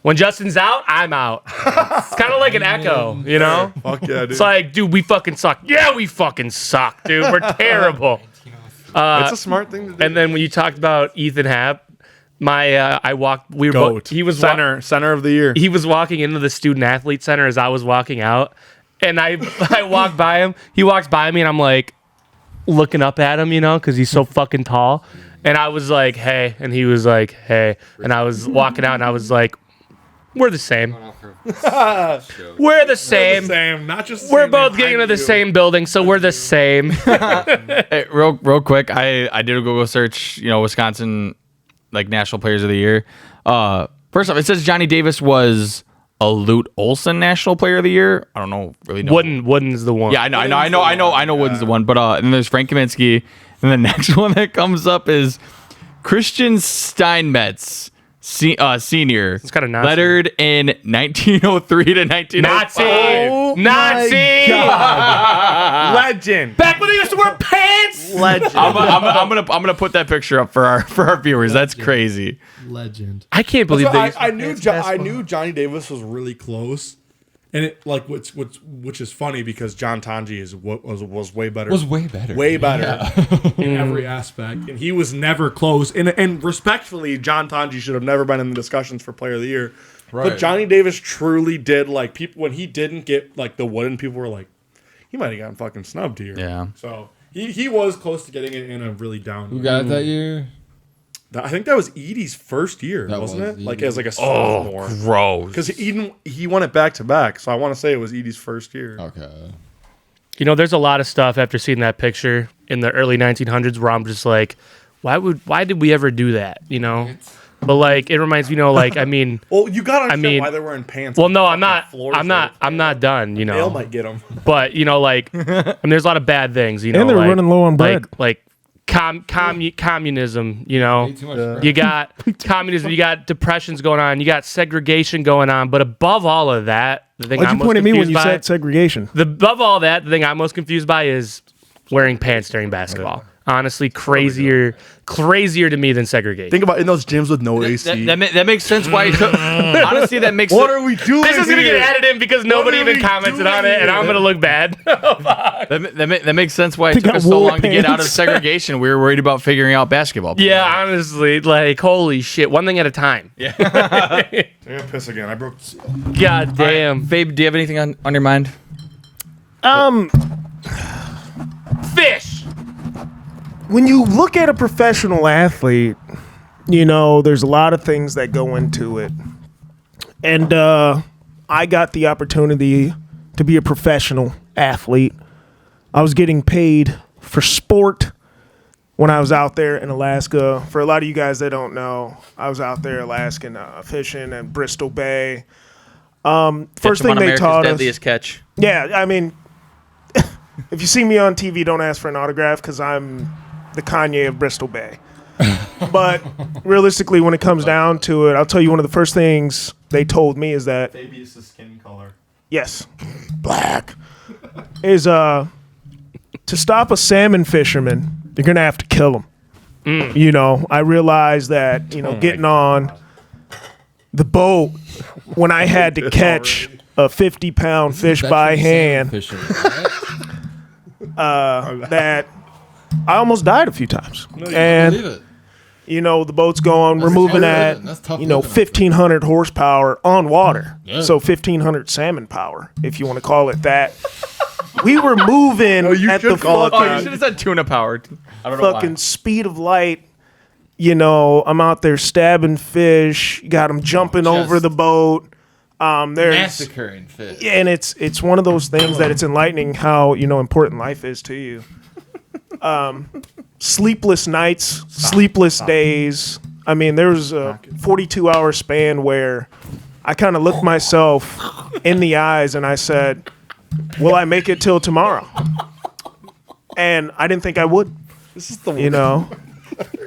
When Justin's out, I'm out. It's kind of like an echo, you know? Fuck yeah, dude. It's like, dude, we fucking suck. Yeah, we fucking suck, dude. We're terrible. It's a smart thing to do. And then when you talked about Ethan Happ, I walked. We were Goat. he was center of the year. he was walking into the student athlete center as I was walking out, and I walked by him. He walks by me, and I'm like looking up at him, you know, because he's so fucking tall. And I was like, "Hey," and he was like, "Hey," and I was walking out, and I was like, "We're the same. We're the same. Same, not just. We're both getting into the same building, so we're the same." Hey, real quick, I did a Google search. You know, Wisconsin like national players of the year. First off, it says Johnny Davis was a Lute Olson national player of the year. I don't know really. Wooden's the one. Yeah, I know. Wooden's the one, but and then there's Frank Kaminsky, and the next one that comes up is Christian Steinmetz, senior. It's kind of Nazi. Lettered in 1903 to 1905. Nazi. Legend. Back when they used to wear pants. Legend. I'm gonna put that picture up for our viewers. That's crazy. Legend. I can't believe So they. I knew Johnny Davis was really close, And it like which is funny because John Tanji was way better. Way better. In every aspect, and he was never close. And respectfully, John Tanji should have never been in the discussions for Player of the Year. Right. But Johnny Davis truly did like people when he didn't get like the Wooden, people were like, he might have gotten fucking snubbed here. Yeah. So he was close to getting it in a really down. Who got it that year? I think that was Edie's first year, wasn't it? Like as like a sophomore. Gross. Because he won it back to back, so I want to say it was Edie's first year. Okay. You know, there's a lot of stuff after seeing that picture in the early 1900s where I'm just like, why did we ever do that? You know, but like it reminds me, you know, like I mean, well, you gotta understand why they're wearing pants. Well, no, I'm not done. You know, Dale might get them. But you know, like, I mean, there's a lot of bad things. You know, And they're running low on bread. Like communism. You know, Way too much bread. you got communism. You got depressions going on. You got segregation going on. But above all of that, the thing Why'd I'm you most point at me when confused you by, said segregation? above all that, the thing I'm most confused by is wearing pants during basketball. Honestly, crazier to me than segregation. Think about in those gyms with no AC. That makes sense why you took. Honestly, that makes What sense. are we doing? This is gonna get added in because nobody are even we commented doing on it, and here? I'm gonna look bad. That makes sense why They it took got us so wool long to get out of pants. segregation. We were worried about figuring out basketball. Yeah, honestly, like holy shit, one thing at a time. Yeah. I'm gonna piss again. I broke. God damn. Fabe, do you have anything on your mind? Fish. When you look at a professional athlete, you know, there's a lot of things that go into it. And I got the opportunity to be a professional athlete. I was getting paid for sport when I was out there in Alaska. For a lot of you guys that don't know, I was out there Alaskan fishing at Bristol Bay. First thing they taught us. Deadliest catch. Yeah, I mean, if you see me on TV, don't ask for an autograph because I'm the Kanye of Bristol Bay. But realistically, when it comes down to it, I'll tell you one of the first things they told me is that Fabias' skin color. yes, black is to stop a salmon fisherman, you're gonna have to kill him. You know, I realized that getting on the boat when I had to catch a 50-pound fish by hand, that I almost died a few times. And Believe it. the boat's going. We're moving at That's tough 1,500 horsepower on water. Yeah. So 1,500 salmon power, if you want to call it that. We were moving at the Oh, you should have said tuna powered. I don't know fucking why. speed of light. I'm out there stabbing fish. Got them jumping over the boat. There's Massacring fish. yeah, and it's one of those things that it's enlightening how important life is to you. Sleepless nights, sleepless days. I mean, there was a 42-hour span where I kind of looked myself in the eyes and I said, "Will I make it till tomorrow?" And I didn't think I would. This is the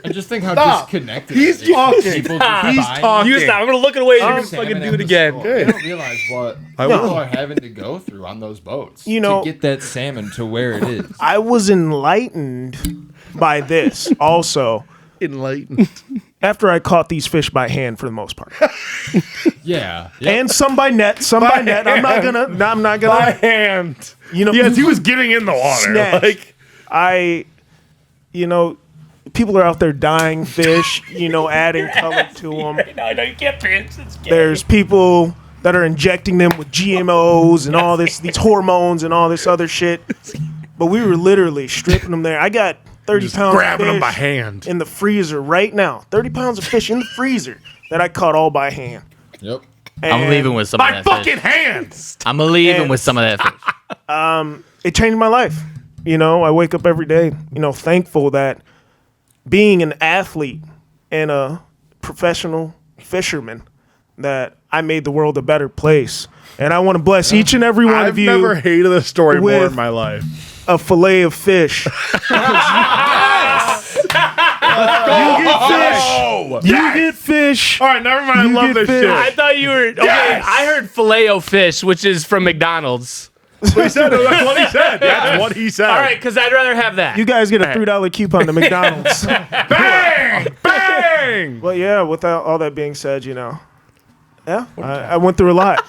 And just think how disconnected He's it is. talking. People He's just talking. You stop. I'm gonna look away. You're gonna salmon fucking do at it the again. store. They don't realize what people are having to go through on those boats to get that salmon to where it is. I was enlightened by this also enlightened. after I caught these fish by hand for the most part. Yeah. And some by net, some by net. I'm not gonna By hand. yes, he was getting in the water. snatch. People are out there dyeing fish, adding color to them. No, you can't pinch. It's gay. There's people that are injecting them with GMOs and all these hormones and all this other shit. But we were literally stripping them there. I got 30 pounds grabbing of them by fish hand. in the freezer right now. 30 pounds of fish in the freezer that I caught all by hand. Yep. I'm And leaving with some My of that fucking fish. hands. I'm leaving And- with some of that fish. It changed my life. I wake up every day, thankful that being an athlete and a professional fisherman, that I made the world a better place. And I want to bless each and every one I've of you never hated a story more with- in my life. a fillet of fish. Oh, You get fish. All right, never mind. I You love get this fish. I shit. thought you were okay. Yes! I heard filet-o fish, which is from McDonald's. He said, that's what he said. That's what he said. All right, because I'd rather have that. You guys get a $3 coupon to McDonald's. Bang! Bang! Well, yeah, without all that being said, I went through a lot.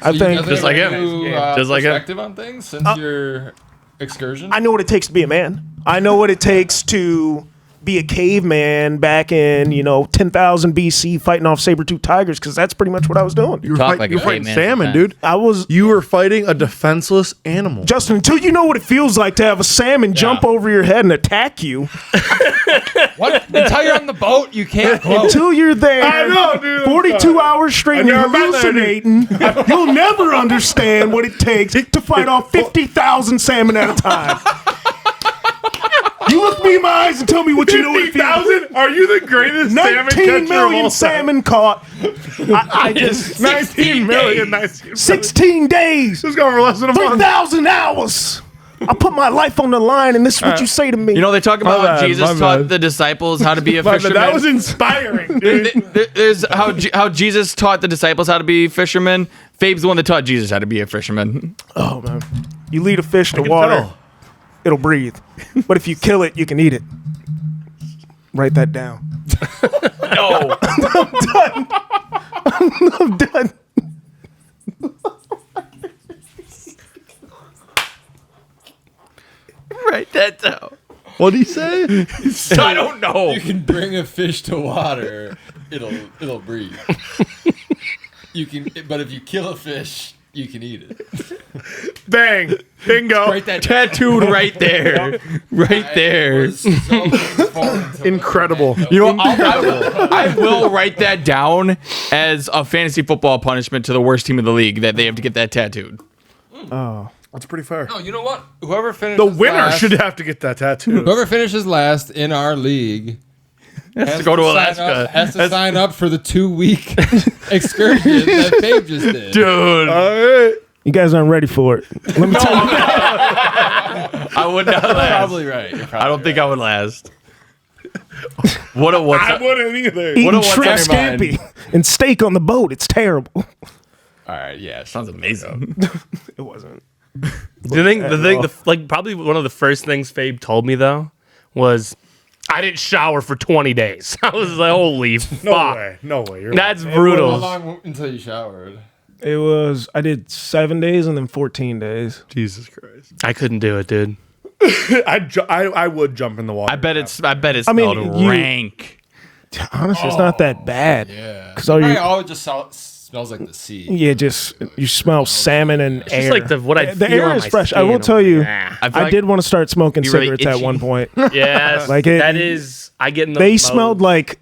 I think Just like him. Just like him. Perspective on things since your excursion. I know what it takes to be a man. I know what it takes to be a caveman back in 10,000 BC fighting off saber-toothed tigers, because that's pretty much what I was doing. You were, Talk fight, like you a were fighting caveman salmon, sometimes. dude. I was You were fighting a defenseless animal. Justin, until you know what it feels like to have a salmon jump over your head and attack you, What? Until you're on the boat, you can't quote. until you're there, I know, dude. 42 hours straight and you're never been there, dude. hallucinating, you'll never understand what it takes to fight off 50,000 salmon at a time. You look me in my eyes and tell me what you know what it feels. 50,000? Are you the greatest salmon 19 catcher of million all salmon caught. I just 19 million. 19 16 days, This is going for less than a month. 3,000 hours. I put my life on the line, and this is what you say to me. You know, they talk about My how bad, Jesus my taught bad. the disciples how to be a But fisherman. that was inspiring, dude. There's how Jesus taught the disciples how to be fishermen. Fabe's the one that taught Jesus how to be a fisherman. Oh man, you lead a fish to water, tell. it'll breathe. But if you kill it, you can eat it. Write that down. No. I'm done. Write that down. What did he say? I don't know. You can bring a fish to water, it'll breathe. You can, but if you kill a fish, you can eat it. Bang. Bingo. Write that Tattooed right there. Right there. Incredible. You know, I will write that down as a fantasy football punishment to the worst team in the league that they have to get that tattooed. That's pretty fair. No, you know what? Whoever finishes The winner last, should have to get that tattoo. Whoever finishes last in our league has to go to sign Alaska. up- has to sign up for the 2-week excursion that Fabe just did. Dude. All right. You guys aren't ready for it. Let me tell you. I would not last. Probably right. You're probably I don't think I would last. What a what's I wouldn't either. Eating what's shrimp on your mind? scampi and steak on the boat. It's terrible. All right. Yeah. sounds amazing. It wasn't. Probably one of the first things Fabe told me though was I didn't shower for 20 days. I was like, holy No fuck. way. No way. You're That's How brutal. long until you showered? I did 7 days and then 14 days. Jesus Christ. I couldn't do it, dude. I would jump in the water. I bet it mean, smelled you- rank. Honestly, it's not that bad. Yeah. 'Cause all you- It just smells like the sea. Yeah, just you smell salmon and Just air. like what I the feel air on is my fresh. I skin. will tell you, Nah. I feel I like did want to start smoking be really cigarettes at itchy. one point. Yes, Like it- that is. I get in the. They mode. smelled like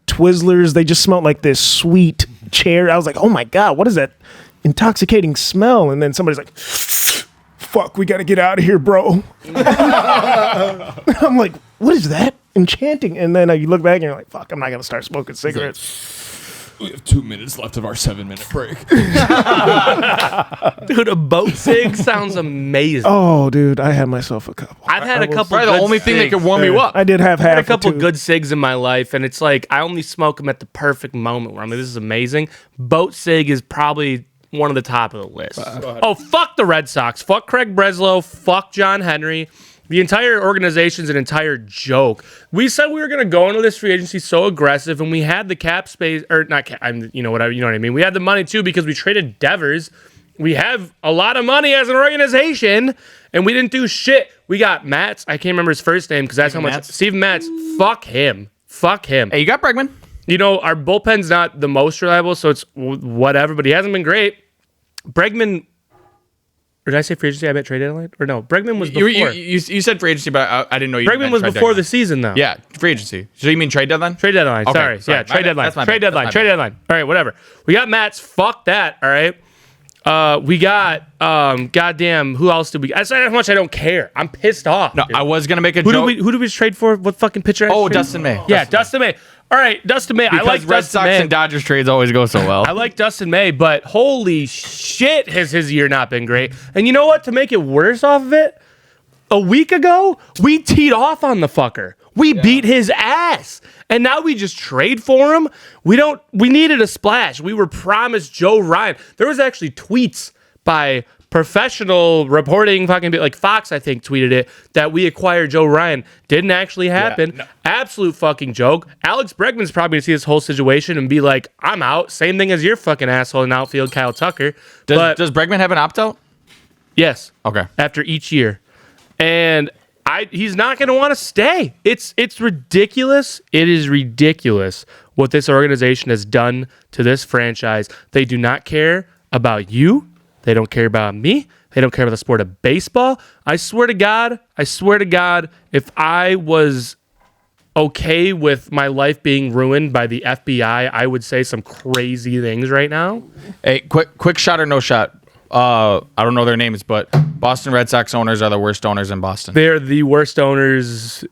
Twizzlers. They just smelled like this sweet cherry. I was like, oh my god, what is that intoxicating smell? And then somebody's like, fuck, we got to get out of here, bro. I'm like, what is that? Enchanting. And then you look back and you're like, fuck, I'm not going to start smoking cigarettes. We have 2 minutes left of our 7-minute break. Dude, a boat cig sounds amazing. Oh, dude, I had myself a couple. I've had a couple. Probably the good only thing that cigs. could warm you up. I did have I had half a couple two. good cigs in my life, and it's like I only smoke them at the perfect moment where I'm like, this is amazing. Boat cig is probably one of the top of the list. Oh, fuck the Red Sox. Fuck Craig Breslow. Fuck John Henry. The entire organization's an entire joke. We said we were going to go into this free agency so aggressive, and we had the cap space, or not cap, you know what I mean. We had the money too because we traded Devers. We have a lot of money as an organization, and we didn't do shit. We got Matz. I can't remember his first name because that's how much. Matz? Steven Matz. Fuck him. Fuck him. Hey, you got Bregman. You know, our bullpen's not the most reliable, so it's whatever, but he hasn't been great. Bregman. Or did I say free agency? I bet trade deadline? Or no, Bregman was before. You said free agency, but I didn't know you Bregman meant was trade before deadline. the season, though. Yeah, free agency. So you mean trade deadline? Trade deadline. Okay, Sorry. sorry. Yeah, My trade bad. deadline. That's my Trade bad. deadline. That's my Trade bad. deadline. All right, whatever. We got Matz. Fuck that. All right. We got goddamn. Who else did we? I said how much I don't care. I'm pissed off. No, dude. I was gonna make a Who joke. did we just trade for? What fucking pitcher? Oh, Dustin May. Yeah, Dustin May. All right, Dustin May. I Because like Red Dustin Sox May. and Dodgers trades always go so well. I like Dustin May, but holy shit, has his year not been great? And you know what? To make it worse off of it, a week ago, we teed off on the fucker. We beat his ass. And now we just trade for him. We needed a splash. We were promised Joe Ryan. There was actually tweets by professional reporting, fucking like Fox, I think, tweeted it, that we acquired Joe Ryan. Didn't actually happen. Absolute fucking joke. Alex Bregman's probably going to see this whole situation and be like, I'm out. Same thing as your fucking asshole in outfield, Kyle Tucker. Does Bregman have an opt-out? Yes. Okay. After each year. And he's not going to want to stay. It's ridiculous. It is ridiculous what this organization has done to this franchise. They do not care about you. They don't care about me. They don't care about the sport of baseball. I swear to God, if I was okay with my life being ruined by the FBI, I would say some crazy things right now. Hey, quick shot or no shot? I don't know their names, but Boston Red Sox owners are the worst owners in Boston. They're the worst owners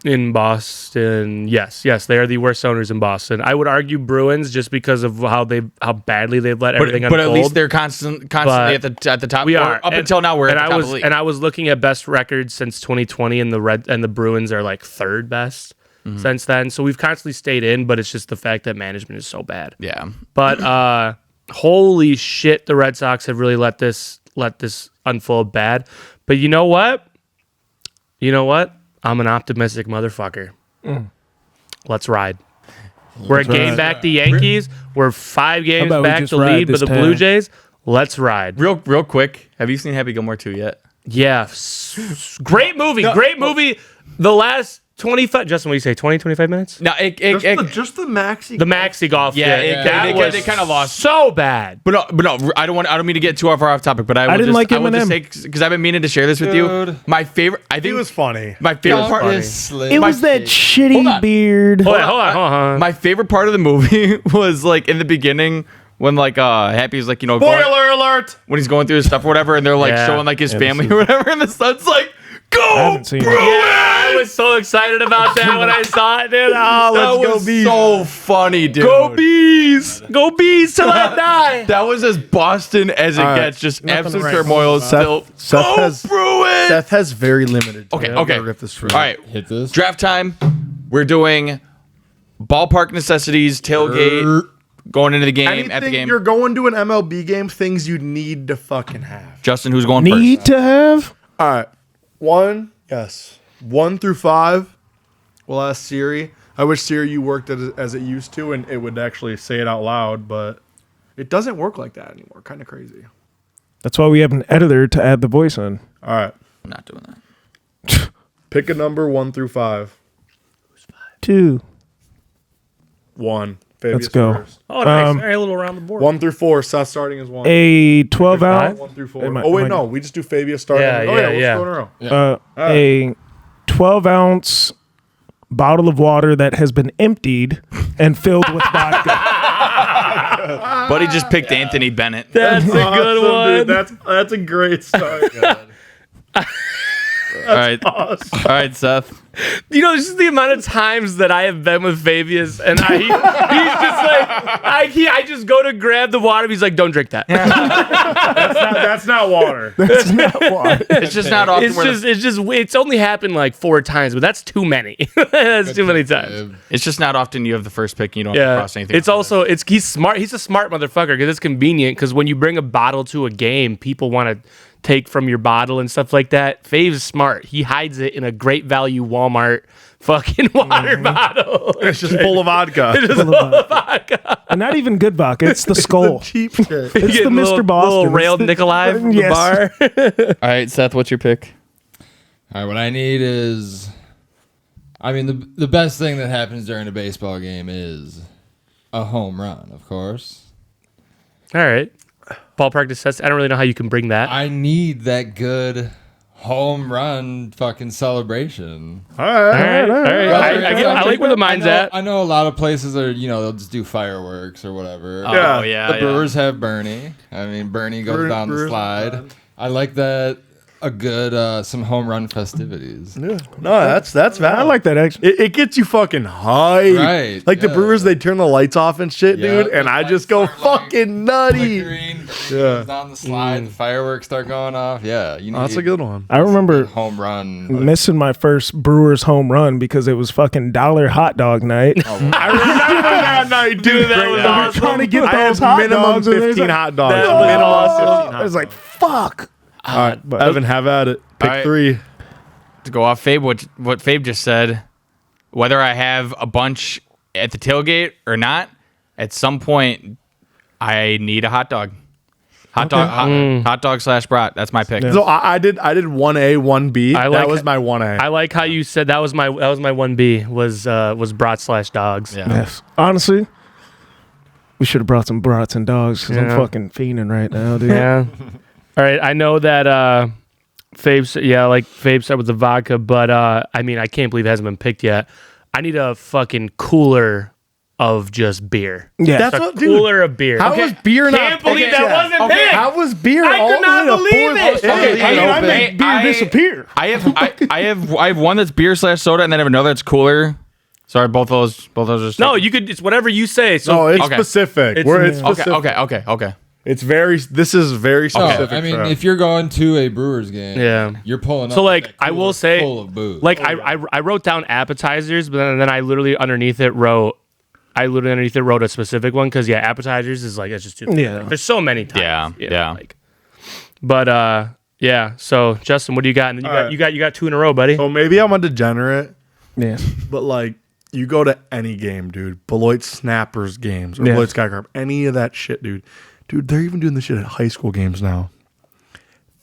in Boston. Yes, they are the worst owners in Boston. I would argue Bruins just because of how badly they've let everything unfold. But at least they're constantly at the top. We are up until now. We're at the top of the league. And I was looking at best records since 2020, and the Bruins are like third best since then. So we've constantly stayed in, but it's just the fact that management is so bad. Yeah. But holy shit, the Red Sox have really let this unfold bad. But you know what? I'm an optimistic motherfucker. Let's ride. We're a game back the Yankees. We're 5 games back to lead by the Blue Jays. Let's ride. Real quick. Have you seen Happy Gilmore 2 yet? Yeah. Great movie. Great movie. The last 25, Justin, what do you say, 20, 25 minutes? No, just the maxi. The maxi golf. They kind of lost so bad. But no, I don't mean to get too far off topic, but I didn't like Eminem because I've been meaning to share this with you. My favorite, I think it was funny. My favorite part is Slim. It was that shitty beard. Hold on. My favorite part of the movie was like in the beginning when like Happy's like, Spoiler alert! when he's going through his stuff or whatever, and they're like showing like his family or whatever, and the son's like, "Go, Bruins!" I was so excited about that when I saw it, dude. Oh, let's go Bees. So funny, dude. Go Bees! Go Bees till I die! That was as Boston as it gets. Just absolute turmoil. Still, Bruins! Seth has very limited time. Okay. Rip this All right. Hit this. Draft time. We're doing ballpark necessities, tailgate, going into the game, at the game. You're going to an MLB game, things you need to fucking have. Justin, who's going Need first? to have? All right. 1 through 5. We'll ask Siri. I wish Siri you worked as it used to, and it would actually say it out loud, but it doesn't work like that anymore. Kind of crazy. That's why we have an editor to add the voice on. All right. I'm not doing that. Pick a number 1 through 5. 2. 1. Fabius Let's go. First. Oh, nice. All right, a little around the board. 1 through 4. Seth starting as 1. A 12 ounce. 1 through 4. No. We just do Fabius starting. Yeah. We'll go in a row. A 12 ounce bottle of water that has been emptied and filled with vodka. Buddy just picked Anthony Bennett. That's a good one. Dude. That's a great start. All right. Awesome. All right, Seth. You know, just the amount of times that I have been with Fabius, and he's just like, I just go to grab the water. He's like, don't drink that. That's not water. That's not water. It's just not often. It's only happened like 4 times, but that's too many. That's too many times. It's just not often you have the first pick and you don't have to cross anything. It's also he's smart. He's a smart motherfucker because it's convenient. Because when you bring a bottle to a game, people want to take from your bottle and stuff like that. Fave's smart. He hides it in a great value Walmart fucking water bottle. It's just full of vodka. And not even good vodka. It's the skull. Cheap shit. It's the Mr. Boston. Little railed Nikolai from the bar. All right, Seth, what's your pick? All right, what I need is, I mean, the best thing that happens during a baseball game is a home run, of course. All right. Ballpark Necessities. I don't really know how you can bring that. I need that good home run fucking celebration. All right. I like where the mind's at. I know a lot of places are, they'll just do fireworks or whatever. Oh, yeah. The Brewers have Bernie. I mean, Bernie goes down the slide. I like that. A good some home run festivities. Yeah. No, that's valid. I like that actually. It gets you fucking high. Right. Like the Brewers, they turn the lights off and shit, dude, and I just go fucking nutty. Yeah. Down the slide, the fireworks start going off. Yeah, you need That's a good one. I remember home run. missing my first Brewers home run because it was fucking $1 hot dog night. I remember that night, dude. that was awesome. Trying to get I had those hot minimum dogs. and there's 15 like- hot dogs. That was Minimum awesome. 15 hot I was like, dogs. fuck. All right, Evan, have at it. Pick All right. 3. To go off Fabe, what Fabe just said, whether I have a bunch at the tailgate or not, at some point I need a hot dog. Hot dog / brat. That's my pick. So I did 1A, 1B. That was my 1A. I like how you said that was my 1B was brat / dogs. Yeah. Yes. Honestly, we should have brought some brats and dogs because I'm Yeah. fucking fiending right now, dude. Yeah. All right. I know that Fabe said with the vodka, but I mean, I can't believe it hasn't been picked yet. I need a fucking cooler of just beer. Yeah. That's A what, dude. cooler of beer. How was beer not Can't believe picked that yet? wasn't picked. How was beer I all could not the way believe to fourth? it. Okay, I okay, make beer disappear. I have one that's beer / soda, and then I have another that's cooler. Sorry, both those are No, you could. It's whatever you say. So No, it's Okay. specific. It's- It's okay, specific. okay. It's very. This is very Oh, specific. I mean, for us. if you're going to a Brewers game, Yeah. you're pulling up. So, with like, that I will cooler say, full of booze. like I wrote down appetizers, but then I literally underneath it wrote a specific one because appetizers is like it's just too. Yeah. There's so many types. Yeah, you know, yeah. Like, but yeah. So Justin, what do you got? And then All right. you got 2 in a row, buddy. So maybe I'm a degenerate, Yeah. but like you go to any game, dude. Beloit Snappers games or Yeah. Beloit Sky Carp, any of that shit, dude. Dude, they're even doing this shit at high school games now.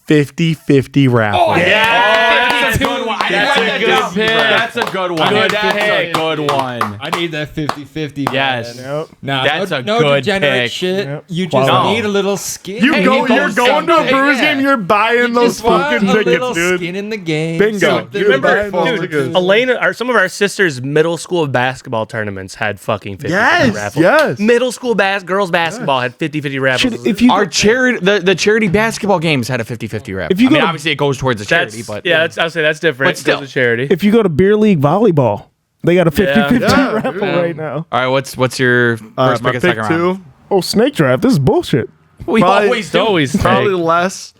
50-50 raffle. That's a good one. That's a good pick. That's a good one. Good That's a pick. good one. I need that 50-50. Yes. Man. Yep. Nah, That's no, a no good degenerate pick. shit. Yep. You just No. need a little skin. You're Hey, going to a something. Brewers Yeah. game. You're buying those Just want fucking a tickets, little dude. skin in the game. Bingo. Something Dude, to look buying those forward tickets. to. Elena, some of our sisters' middle school basketball tournaments had fucking 50-50 Yes, raffles. yes. Middle school girls basketball had 50-50 raffles. Should, if you Our charity, the charity basketball games had a 50-50 rap. If you I mean, go- obviously it goes towards the charity, That's but I'll say that's different. But still. It's a charity. if you go to beer league volleyball, they got a 50-50 Yeah, raffle dude. right now. All right, what's your first My pick of pick second round? 2. Oh, snake draft. This is bullshit. We Probably- always do. always Probably take.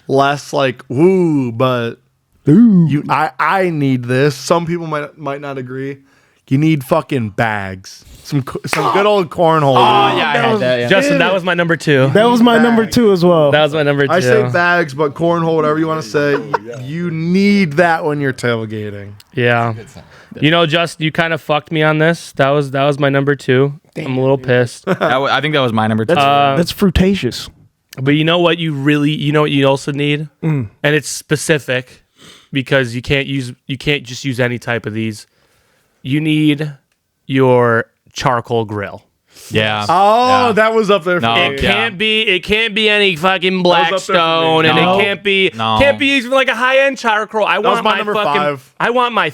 less like woo, but Ooh. I need this. Some people might not agree. You need fucking bags. Some good old cornhole. Oh yeah, I had that. Yeah. Justin, that was my number 2. That was my number 2 as well. That was my number 2. I say bags, but cornhole, whatever you want to say, you need that when you're tailgating. Yeah. You know, Justin, you kind of fucked me on this. That was my number 2. I'm a little pissed. I think that was my number 2. That's frutacious. But you know what you also need? And it's specific because you can't just use any type of these. You need your charcoal grill. yeah. Oh, Yeah. that was up there for No, me. It yeah. can't be any fucking was up there for me. Blackstone, and No. it can't be No. even like a high end charcoal. I was want my my number fucking 5. I want my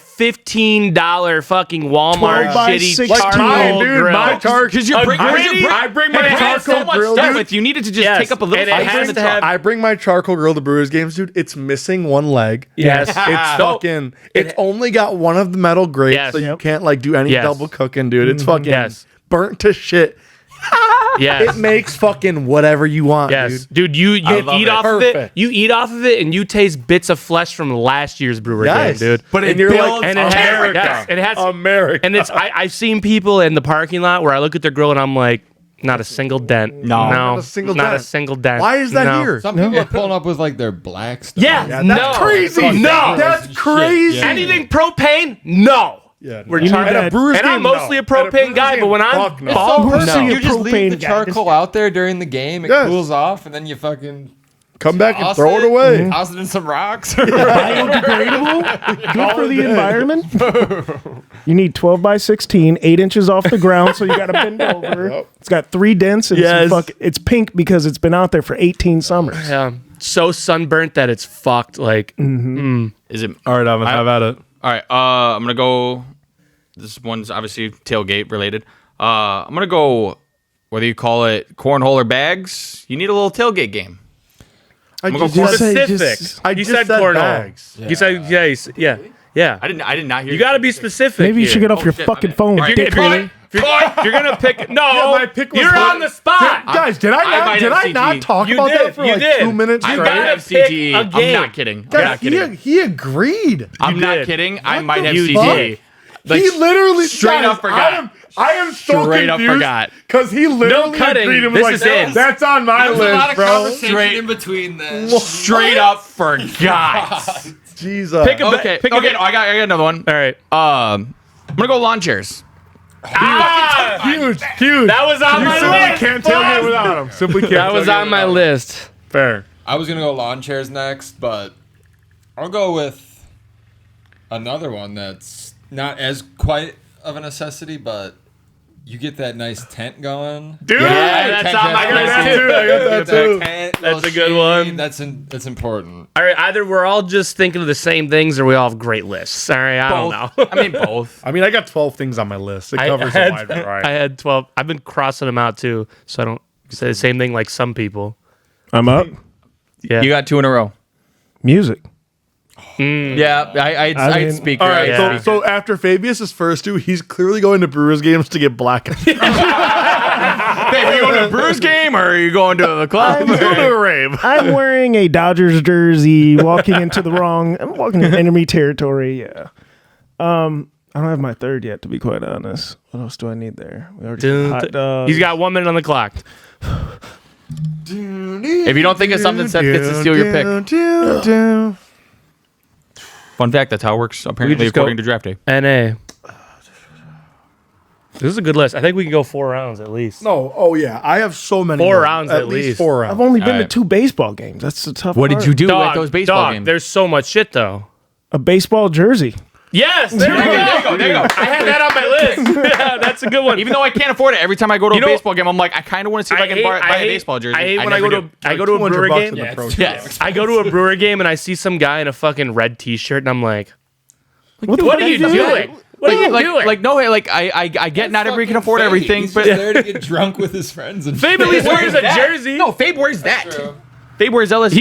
$15 fucking Walmart 12 by shitty 16. charcoal Mine, dude. grill. My charcoal. Because you bring, I bring my charcoal grill, stuff dude. with you. Needed to just Yes, take up a little and it space has in the to truck. have- I bring my charcoal grill to Brewers games, dude. It's missing one leg. Yes. It's No. fucking. It's only got one of the metal grates, Yes. so you Yep. can't like do any Yes. double cooking, dude. It's fucking Yes. burnt to shit. Yes. It makes fucking whatever you want, Yes, dude. dude, you love eat it. off of it. Perfect. You eat off of it, and you taste bits of flesh from last year's Brewer Yes. game, dude. But And it you're like, builds And it has, America. yes, and it has, America. and it's. I've seen people in the parking lot where I look at their grill and I'm like, not a single dent. No. no, Not a single not dent. a single dent. Why is that No. here? Some people are pulling up with like their black stuff. Yeah, Yeah, no, that's crazy. No, That's crazy. Yeah. anything propane, no. Yeah, We're You charging. need At a Brewers And I'm game, mostly no. a propane At a Brewers guy, game, but when I'm fuck no. bald, Person no. You just leave the propane guy. charcoal out there during the game. It Yes. cools off, and then you fucking Come back and toss throw it away. Toss it in some rocks. Biodegradable. Good for the environment. You need 12 by 16, 8 inches off the ground, so you got to bend over. Yep. It's got 3 dents and Yes. it's pink because it's been out there for 18 summers. Yeah, so sunburnt that it's fucked. Like, Is it All right, Evan, have at it. all right? I'm gonna go. This one's obviously tailgate related. I'm gonna go. Whether you call it cornhole or bags, you need a little tailgate game. I gonna just go said- specific. just- I You just said said cornhole. bags. You said yeah. Yeah. I did not hear You got to be specific. Maybe you here. should get off your shit, fucking my phone. bad. dick. If you're gonna pick, no, my pick was you're what- on the spot. Guys, did I I might did have I not CTE. talk You about did, that for you like did. 2 minutes I You might straight? gotta have pick CTE. a I'm game. not kidding. I'm Guys, not kidding. he agreed. I'm not did. kidding. I might have You CTE. Like, he literally straight guys, up forgot. I am so Straight up confused forgot. because he literally cutting. agreed and was This like, is in. "That's on my list, bro." Straight in between that. Straight up forgot. Jesus. Pick a Okay. pick a Okay. game. No, I got another one. All right. I'm gonna go lawn chairs. Huge. That was on You my simply list. can't tailgate without him. Simply can't. That was tailgate on my without him. list. Fair. I was gonna go lawn chairs next, but I'll go with another one that's not as quite of a necessity, but you get that nice tent going. Dude, Yeah, that's on my list too. I got that too. That's a good one. That's important. All right. Either we're all just thinking of the same things, or we all have great lists. All right. I don't know. I mean both. I mean, I got 12 things on my list. It covers a wide variety. I had 12. I've been crossing them out too, so I don't say the same thing like some people. I'm up. Yeah. You got 2 in a row. Music. Yeah, I'd mean- speaker. All right, Yeah. so after Fabius' first 2, he's clearly going to Brewers games to get black. Hey, are you going to a Brewers game or are you going to the club? He's going to a rave. I'm wearing a Dodgers jersey, walking into I'm walking into enemy territory. Yeah. I don't have my third yet, to be quite honest. What else do I need there? We already did hot dogs. He's got 1 minute on the clock. If you don't think of something, Seth gets to steal your pick. Fun fact, that's how it works apparently just go- according to draft day. NA. This is a good list. I think we can go 4 rounds at least. No, oh yeah, I have so many. 4 more. rounds at least. 4 rounds. I've only been to Alright. 2 baseball games. That's the tough What part. did you do Dog, at those baseball dog, games? There's so much shit though. A baseball jersey. Yes, there you go. There you go. I had that on my list. Yeah, that's a good one. Even though I can't afford it, every time I go to You a know- baseball game, I'm like, I kind of want to see if I can buy a baseball jersey. I hate when I never go do. to a Brewer $200 game. in the pro Yes. I go to a Brewer game and I see some guy in a fucking red T-shirt and I'm like, What what are you doing? What are you doing? Like no, like I get not everybody can afford everything, He's but just there to get drunk with his friends and Fabe at least wears a jersey. no, Fabe wears that. Fabe wears LSU.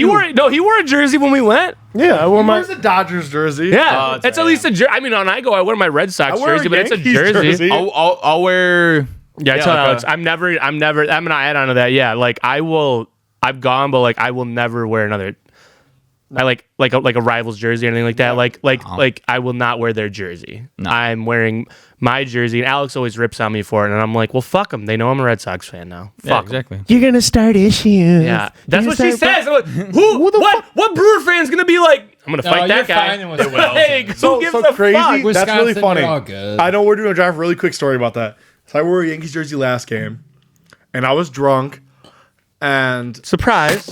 He wore a jersey when we went. Yeah, I wore my. Where's the Dodgers jersey? Yeah, it's it's at least a jersey. I mean, when I go, I wear my Red Sox I wear a jersey, but it's a Yankees jersey. jersey. I'll wear. Yeah, I tell like Alex, I'm gonna add on to that. Yeah, like I've gone, but like I will never wear another. I like a rival's jersey or anything like that. Like I will not wear their jersey. No. I'm wearing my jersey, and Alex always rips on me for it, and I'm like, well, fuck them. They know I'm a Red Sox fan now. Yeah, Fuck 'em. exactly. You're gonna start issues. Yeah, that's what she says. I'm like, what Brewer fan's gonna be like? I'm gonna fight that guy. Like, So, who gives so a crazy. fuck? That's really Wisconsin, funny. you're all good. I know we're doing a draft. Really quick story about that. So I wore a Yankees jersey last game, and I was drunk, and Surprise.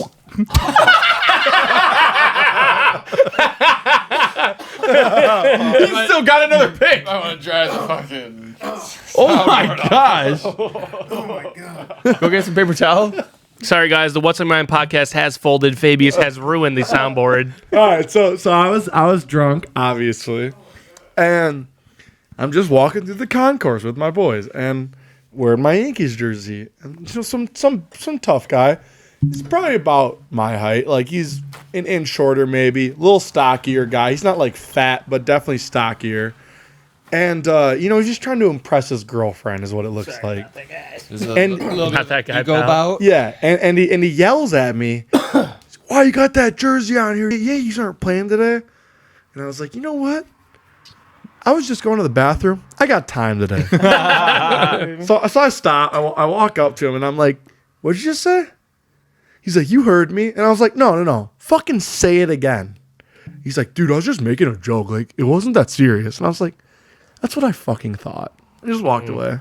He's still got another pick. I want to try the fucking. Oh my gosh. Oh my god. Go get some paper towel. Sorry, guys. The What's in My Mind podcast has folded. Fabius has ruined the soundboard. all right. So I was drunk, obviously, and I'm just walking through the concourse with my boys, and wearing my Yankees jersey, and some tough guy. He's probably about my height. Like he's an inch shorter, maybe a little stockier guy. He's not like fat, but definitely stockier. And he's just trying to impress his girlfriend, is what it looks like. And- Not that guy, Go pal. about. Yeah, and he yells at me, "Why you got that jersey on here? Yeah, you aren't playing today." And I was like, you know what? I was just going to the bathroom. I got time today. so I stop. I walk up to him and I'm like, "What'd you just say?" He's like, "You heard me." And I was like, No. Fucking say it again. He's like, "Dude, I was just making a joke. Like, it wasn't that serious." And I was like, that's what I fucking thought. I just walked away.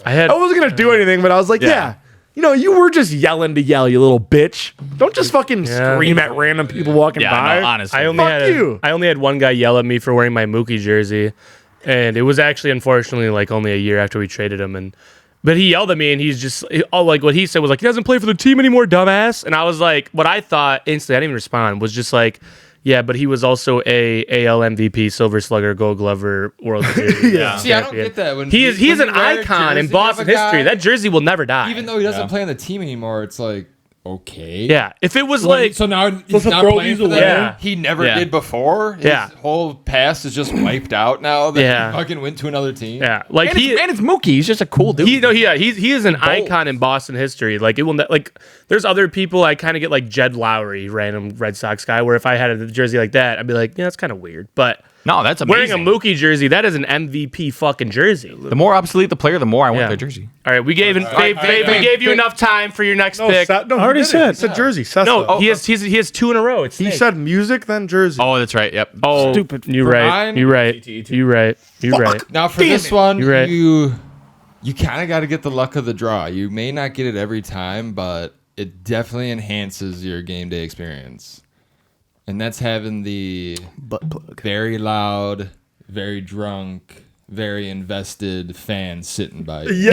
I wasn't going to do anything, but I was like, yeah. You were just yelling to yell, you little bitch. Don't just fucking scream at random people walking by. No, honestly. I only had one guy yell at me for wearing my Mookie jersey, and it was actually unfortunately like only a year after we traded him. But he yelled at me, and he's just like what he said was like, he doesn't play for the team anymore, dumbass. And I was like, what I thought instantly, I didn't even respond, was just like, yeah, but he was also a AL MVP, Silver Slugger, Gold Glover, World Series. Yeah. See, I don't get that. When He's when an you wear a icon in jersey Boston of a guy, history. That jersey will never die. even though he doesn't play on the team anymore, it's like, okay. Yeah, if it was Well, like so now he's to not throw playing these for them. away? Yeah. He never Yeah. did before. His Yeah. whole past is just wiped out now that Yeah. he fucking went to another team. yeah, like And it's Mookie. He's just a cool dude. he is an icon in Boston history. Like it will like there's other people I kind of get like Jed Lowry, random Red Sox guy, where if I had a jersey like that, I'd be like, yeah, that's kind of weird. But No, that's wearing amazing. a Mookie jersey, that is an MVP fucking jersey. The more obsolete the player, the more I want Yeah. their jersey. All right, we gave we gave you enough time for your next pick. Seth, no, I already he said. He said jersey. Seth No, said. he has 2 in a row. It's He Snake. said music, then jersey. Oh, that's right. Yep. Oh, Stupid. You're right. mine- You're right. You're right. You're right. Now for this one, You're right. you kind of got to get the luck of the draw. You may not get it every time, but it definitely enhances your game day experience. And that's having the Butt plug. very loud, very drunk, very invested fan sitting by you.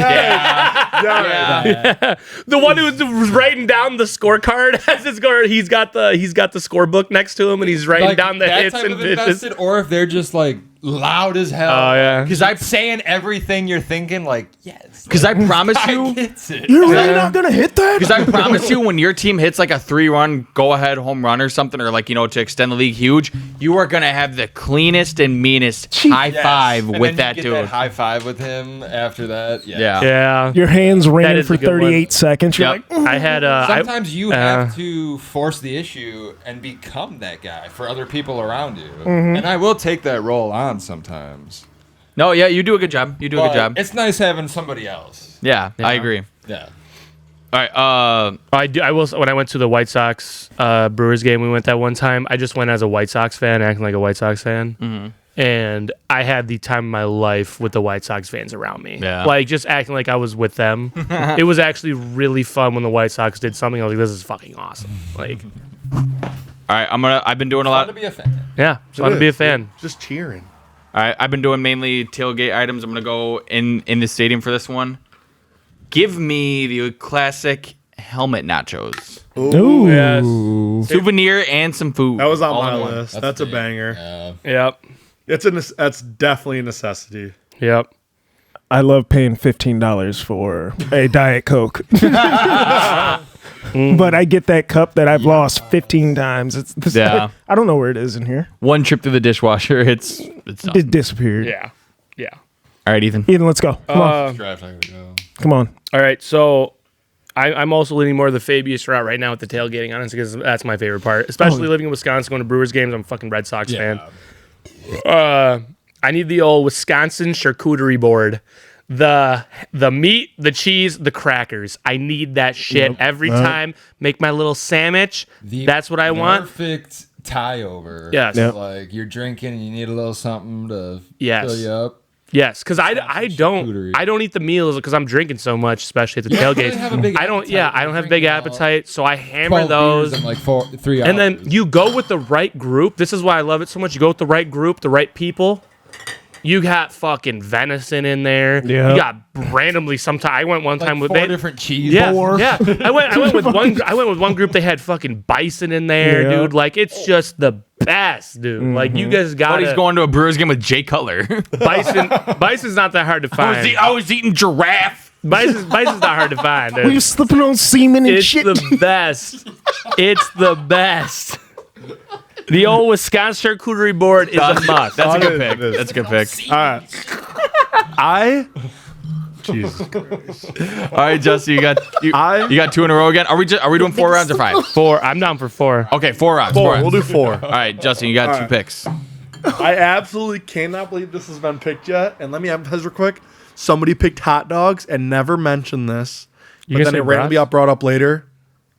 The one who's writing down the scorecard as his score. He's got the scorebook next to him, and he's writing down the that hits type and of pitches. invested, or if they're just like loud as hell. Oh, yeah. Because I'm saying everything you're thinking, like, yes. Because I promise I you, gets it. You're really not gonna hit that? because I promise you, when your team hits like a 3-run go-ahead home run or something, or like to extend the league huge, you are gonna have the cleanest and meanest high five And with then that you get dude. That high five with him after that. Yeah. Yeah, Your hands That ran is for a good one. 38 seconds. You're Yep. like, I had Sometimes you have to force the issue and become that guy for other people around you. And I will take that role on sometimes. No, yeah, you do a good job. You do a But good job. it's nice having somebody else. Yeah, I agree. Yeah. All right. I will. When I went to the White Sox Brewers game, we went that one time. I just went as a White Sox fan, acting like a White Sox fan. And I had the time of my life with the White Sox fans around me. Yeah. Like, just acting like I was with them. It was actually really fun when the White Sox did something. I was like, this is fucking awesome. Like, all right. I've been doing a Fun lot. to be a fan. yeah, it's fun to be a fan. Just cheering. All right. I've been doing mainly tailgate items. I'm gonna go in the stadium for this one. Give me the classic helmet nachos, ooh. Yes. souvenir, and some food. That was on all my in one. list. That's a big. banger. Yep. That's definitely a necessity. Yep. I love paying $15 for a Diet Coke. But I get that cup that I've lost 15 times. It's Yeah. I don't know where it is in here. One trip through the dishwasher. It's done. It disappeared. Yeah. Yeah. All right, Ethan. Ethan, let's go. Come on. Draft, I gotta go. Come on. All right. So I'm also leaning more of the Fabias route right now with the tailgating, honestly, because that's my favorite part. Especially living in Wisconsin, going to Brewers games. I'm a fucking Red Sox fan. I need the old Wisconsin charcuterie board. The meat, the cheese, the crackers. I need that shit every time. Make my little sandwich. That's what I want. Perfect tie over. Yes. Yep. Like you're drinking and you need a little something to Yes. fill you up. Yes, because I charcuterie. don't eat the meals because I'm drinking so much, especially at the don't tailgates. really have a big I don't appetite. yeah, I don't You're have big drinking appetite, so I hammer 12 those. beers in like 3 hours. And then you go with the right group. This is why I love it so much. You go with the right group, the right people. You got fucking venison in there. Yeah. You got randomly sometimes. I went one time with 4 different cheese. yeah, Four. yeah. I went with one. I went with one group. They had fucking bison in there, Yeah. dude. Like it's just the best, dude. Like you guys got He's going to a Brewers game with Jay Cutler. bison. Bison's not that hard to find. I was eating giraffe. Bison's not hard to find, dude. Were you slipping on semen and It's shit? the best. It's the best. The old Wisconsin charcuterie board is a must. That's a good it pick. is. That's a good pick. All right. Jesus Christ. All right, Justin, you got 2 in a row again. Are we doing 4 rounds or 5? 4. I'm down for 4. Okay, 4 rounds. Four. rounds. We'll do 4. All right, Justin, you got 2 picks. I absolutely cannot believe this has been picked yet. And let me emphasize real quick. Somebody picked hot dogs and never mentioned this. You But gonna then say it randomly brats? got brought up later.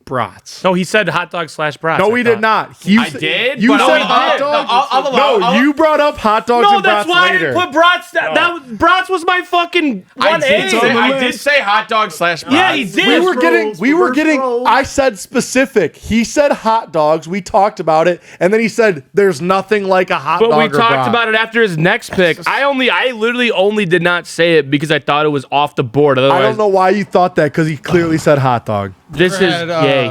Brats. No, he said hot dog / brats. No, I we thought. did not. I did, You but said no, he hot did. dogs. No, I'll allow- No, I'll- you brought up hot dogs No, and that's brats why I later. didn't put brats. Brats was my fucking 1A. I did say hot dog / brats. Yeah, he did. We were getting. I said specific. He said hot dogs. We talked about it, and then he said there's nothing like a hot But dog. we or talked brat. about it after his next pick. I literally only did not say it because I thought it was off the board. Otherwise, I don't know why you thought that because he clearly said hot dog. This is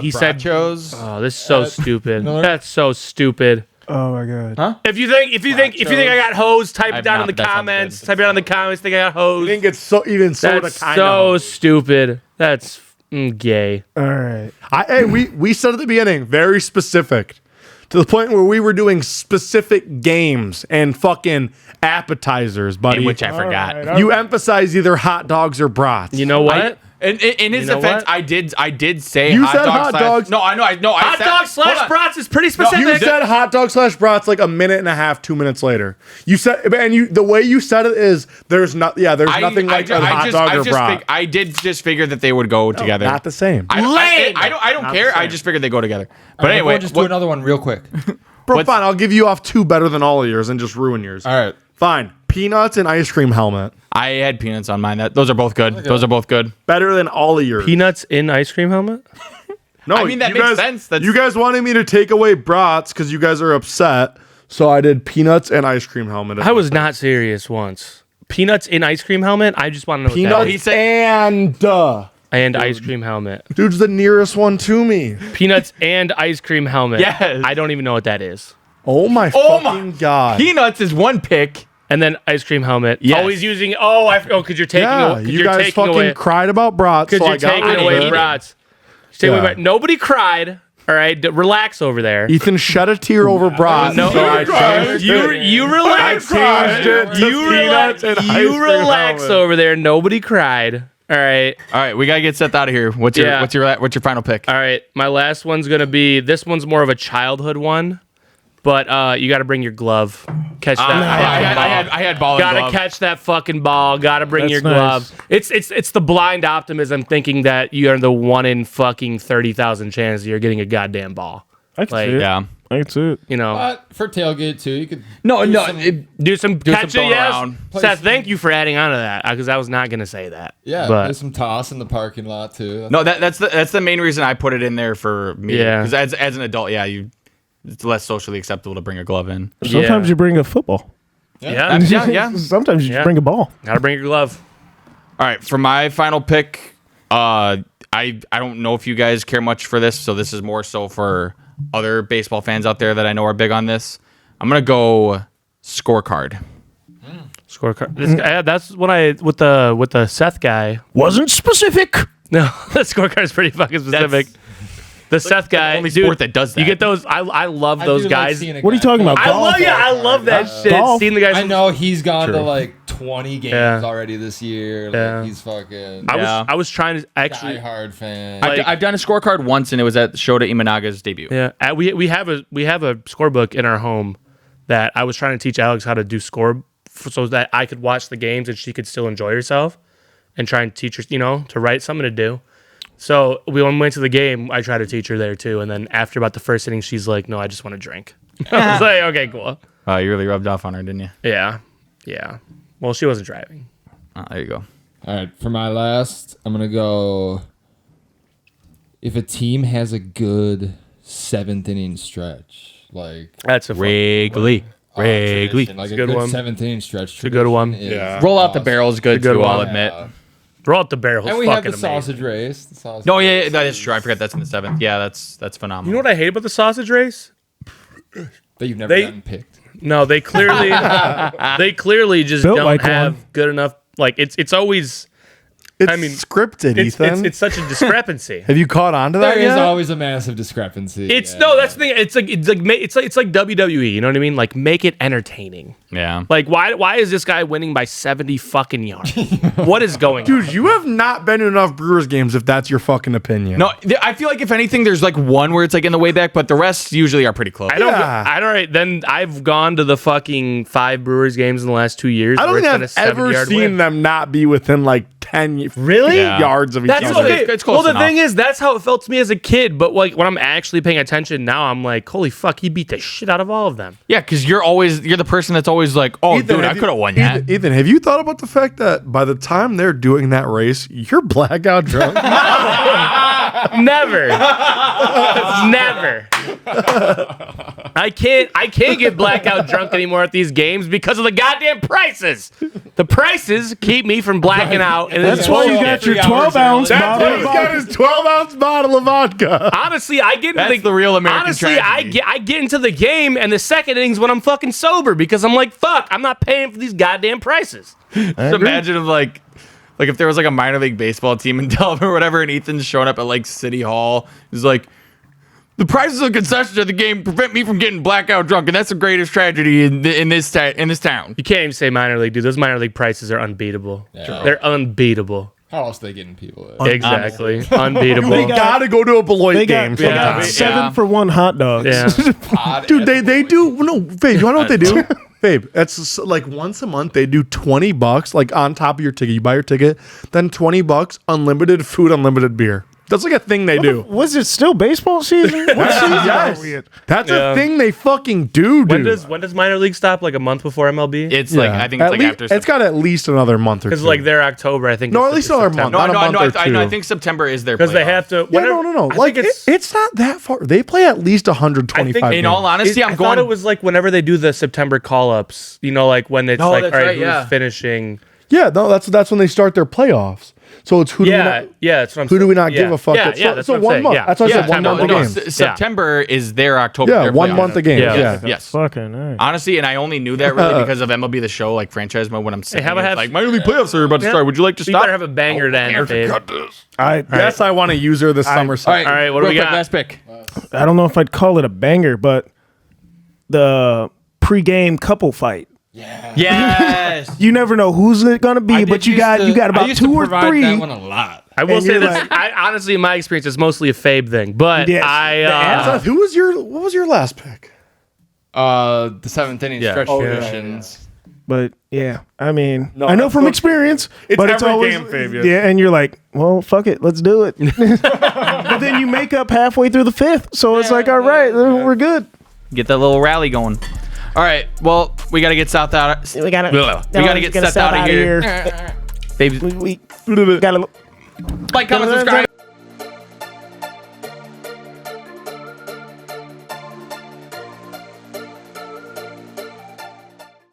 he said. Brachos. Oh, this is so stupid. Miller? That's so stupid. Oh my god. If you think I got hosed, type it I've down not- in the that sounds comments. good. Type it down in the comments. Think I got I hosed. think it's so even soda That's kind so of. stupid. That's Gay. All right. Hey, we said at the beginning, very specific. To the point where we were doing specific games and fucking appetizers, buddy. Which I forgot. All right. You emphasize either hot dogs or brats. You know what? In his know defense, what? I did say You hot said dog hot slash- dogs. No, I know. I Hot said, dog hold slash on. brats is pretty specific. You said hot dog slash brats like a minute and a half, 2 minutes later. You said, and you the way you said it is there's not. Yeah, there's nothing like a hot dog or brat. I did just figure that they would go together. Not the same. I don't care. I just figured they go together. But anyway, Everyone just do another one real quick. Bro, what's- fine. I'll give you off 2 better than all of yours and just ruin yours. All right. Fine. Peanuts and ice cream helmet. I had peanuts on mine. Those are both good. Those are both good. Better than all of yours. Peanuts in ice cream helmet? No, I mean, that you makes guys- sense. You guys wanted me to take away brats because you guys are upset. So I did peanuts and ice cream helmet. I was not serious once. Peanuts in ice cream helmet? I just want to know what that peanuts is. He said- And ice cream helmet. Dude's the nearest one to me. Peanuts and ice cream helmet. Yes. I don't even know what that is. Oh my fucking god. Peanuts is one pick. And then ice cream helmet. Yes. Always using. Because you're taking. Yeah, Because you you're guys taking fucking away. cried about brats. Because So I you're got taking rid of away it. brats. Take away Yeah. brats. Nobody cried. All right, relax over there. Ethan shed a tear over brats. No, so I changed it. you relax. I changed it to You relax. peanuts and ice You cream relax helmet. over there. Nobody cried. All right. All right, we gotta get Seth out of here. What's your Yeah. what's your final pick? All right. My last one's gonna be. This one's more of a childhood one, but you got to bring your glove. Catch that. fucking ball. I had ball and Gotta glove. catch that fucking ball. Gotta bring That's your nice. glove. It's the blind optimism thinking that you are the 1 in fucking 30,000 chance that you're getting a goddamn ball. I can Like, see it. Yeah. I can see it. You know, But for tailgate too, you could. No, no. do some catch it, throwing yes. around. Seth, thank you for adding on to that because I was not gonna say that. Yeah, but there's some toss in the parking lot too. No, that's the main reason I put it in there for me. Yeah. Because as an adult, yeah, it's less socially acceptable to bring a glove in. Sometimes you bring a football. yeah, Yeah. Sometimes you Yeah. just bring a ball. gotta bring your glove. All right, for my final pick, I don't know if you guys care much for this, so this is more so for other baseball fans out there that I know are big on this. I'm gonna go scorecard. Scorecard. This guy, that's what I with the Seth guy. Wasn't specific. No, the scorecard is pretty fucking specific. The Seth guy, only dude, sport that does You that. get those. I love I those do like guys. seeing a What are you guy talking about? play. I love I love that shit. golf. Seeing the guys. I know he's gone to like 20 games Yeah. already this year. Like Yeah. he's fucking I was trying to actually. diehard fan. I've done a scorecard once, and it was at Shota Imanaga's debut. Yeah, we have a scorebook in our home that I was trying to teach Alex how to do so that I could watch the games and she could still enjoy herself and try and teach her, to write something to do. So when we went to the game, I tried to teach her there too. And then after about the first inning, she's like, "No, I just want to drink." I was like, "Okay, cool." You really rubbed off on her, didn't you? Yeah. Well, she wasn't driving. There you go. All right, for my last, I'm gonna go. If a team has a good 7th inning stretch, like That's a Wrigley. Wrigley. tradition, like a good good one. 7th inning stretch. a good one. Yeah. Roll out the barrel's good, It's a good too, one. I'll admit. Throw out the barrel. And we Fucking have the amazing. sausage race. The sausage No, race. yeah, that is true. I forgot that's in the 7th. Yeah, that's phenomenal. You know what I hate about the sausage race? That you've never They- gotten picked. No, they clearly just Built don't like have one. good enough. Like it's always It's I mean, scripted, it's Ethan. it's such a discrepancy. Have you caught on to that There is yet? always a massive discrepancy. It's yeah. no, that's the thing. It's like WWE. You know what I mean? Like make it entertaining. Yeah. Like why is this guy winning by 70 fucking yards? What is going on? Dude, you have not been to enough Brewers games if that's your fucking opinion. No, I feel like if anything, there's like one where it's like in the way back, but the rest usually are pretty close. I don't. Yeah. I don't. Then I've gone to the fucking 5 Brewers games in the last 2 years. I don't where think it's been I've a ever 7-yard seen win. them not be within like 10 Really? Yeah. yards of each That's other. okay. It's close Well, the enough. thing is, that's how it felt to me as a kid. But like when I'm actually paying attention now, I'm like, holy fuck, he beat the shit out of all of them. Yeah, because you're the person that's always like, oh, Ethan, dude, I have you- could have won that. Ethan, have you thought about the fact that by the time they're doing that race, you're blackout drunk? Never. Never. I can't get blackout drunk anymore at these games because of the goddamn prices. The prices keep me from blacking out. And That's it's why you bullshit. got your 12-ounce That's bottle. why he's got his 12-ounce bottle of vodka. Honestly, I get into That's the real American honestly, tragedy. I get into the game and the second innings when I'm fucking sober because I'm like, fuck, I'm not paying for these goddamn prices. Just imagine if like like if there was like a minor league baseball team in Delaware or whatever, and Ethan's showing up at like City Hall, he's like, the prices of concessions at the game prevent me from getting blackout drunk, and that's the greatest tragedy in this town. You can't even say minor league, dude. Those minor league prices are unbeatable. Yeah. They're unbeatable. How else are they getting people in? Exactly. Unbeatable. They gotta go to a Beloit They game got, they got sometimes. 7 for 1 hot dogs. Yeah. Dude, they do. No, Babe, you wanna know what they do? Babe, it's like once a month they do $20 like on top of your ticket. You buy your ticket, then $20, unlimited food, unlimited beer. That's like a thing they do. Was it still baseball season? What season Yes. are we in? That's Yeah. a thing they fucking do, dude. When does minor league stop? Like a month before MLB? It's like I think it's At like least, after. it's got at least another month or two. Because like they're October, I think. No, it's at least another September. month. no, not a month or I two. think September is their Because they playoff. have to. Yeah, whenever- no. I Like think it's not that far. They play at least 125 I think- In games. all honesty, I I'm thought going. it was like whenever they do the September call-ups. You know, like when it's Oh, like, that's all right, right, who's yeah. finishing? Yeah, no, that's when they start their playoffs. So it's who do we Yeah, not, yeah. That's what I'm who do saying. we not Yeah. give a fuck? Yeah, It's yeah. so, That's so what I'm 1 saying. month. Yeah. That's why I said Yeah, 1 no, month a no, game. September is their October. Yeah, their 1 playoff. month a game. Yeah. Yeah. Yes. Fucking all right. Honestly, and I only knew that really because of MLB The Show, like franchise mode. When I'm saying, how about have- like minor league playoffs are about to start. Would you like to You stop? better have a banger to end, Dave. Yes, I want to use her this summer. All right, All right, what do real we quick, got? Last pick. I don't know if I'd call it a banger, but the pregame couple fight. Yes. You never know who's it gonna be, but you got I about used 2 to or provide 3. that one a lot. I will And say you're this. like- I honestly, in my experience, it's mostly a Fabe thing. But Yes. Seth, what was your last pick? The 7th inning stretch Oh, yeah, conditions. But yeah, I mean, No, I know that's from what- experience, it's but it's every always game, Fabius. yeah. And you're like, well, fuck it, let's do it. But then you make up halfway through the 5th, so it's like, all right, we're good. Get that little rally going. All right. Well, we got to get Seth out. We gotta get Seth out of here. We gotta Like, comment, subscribe.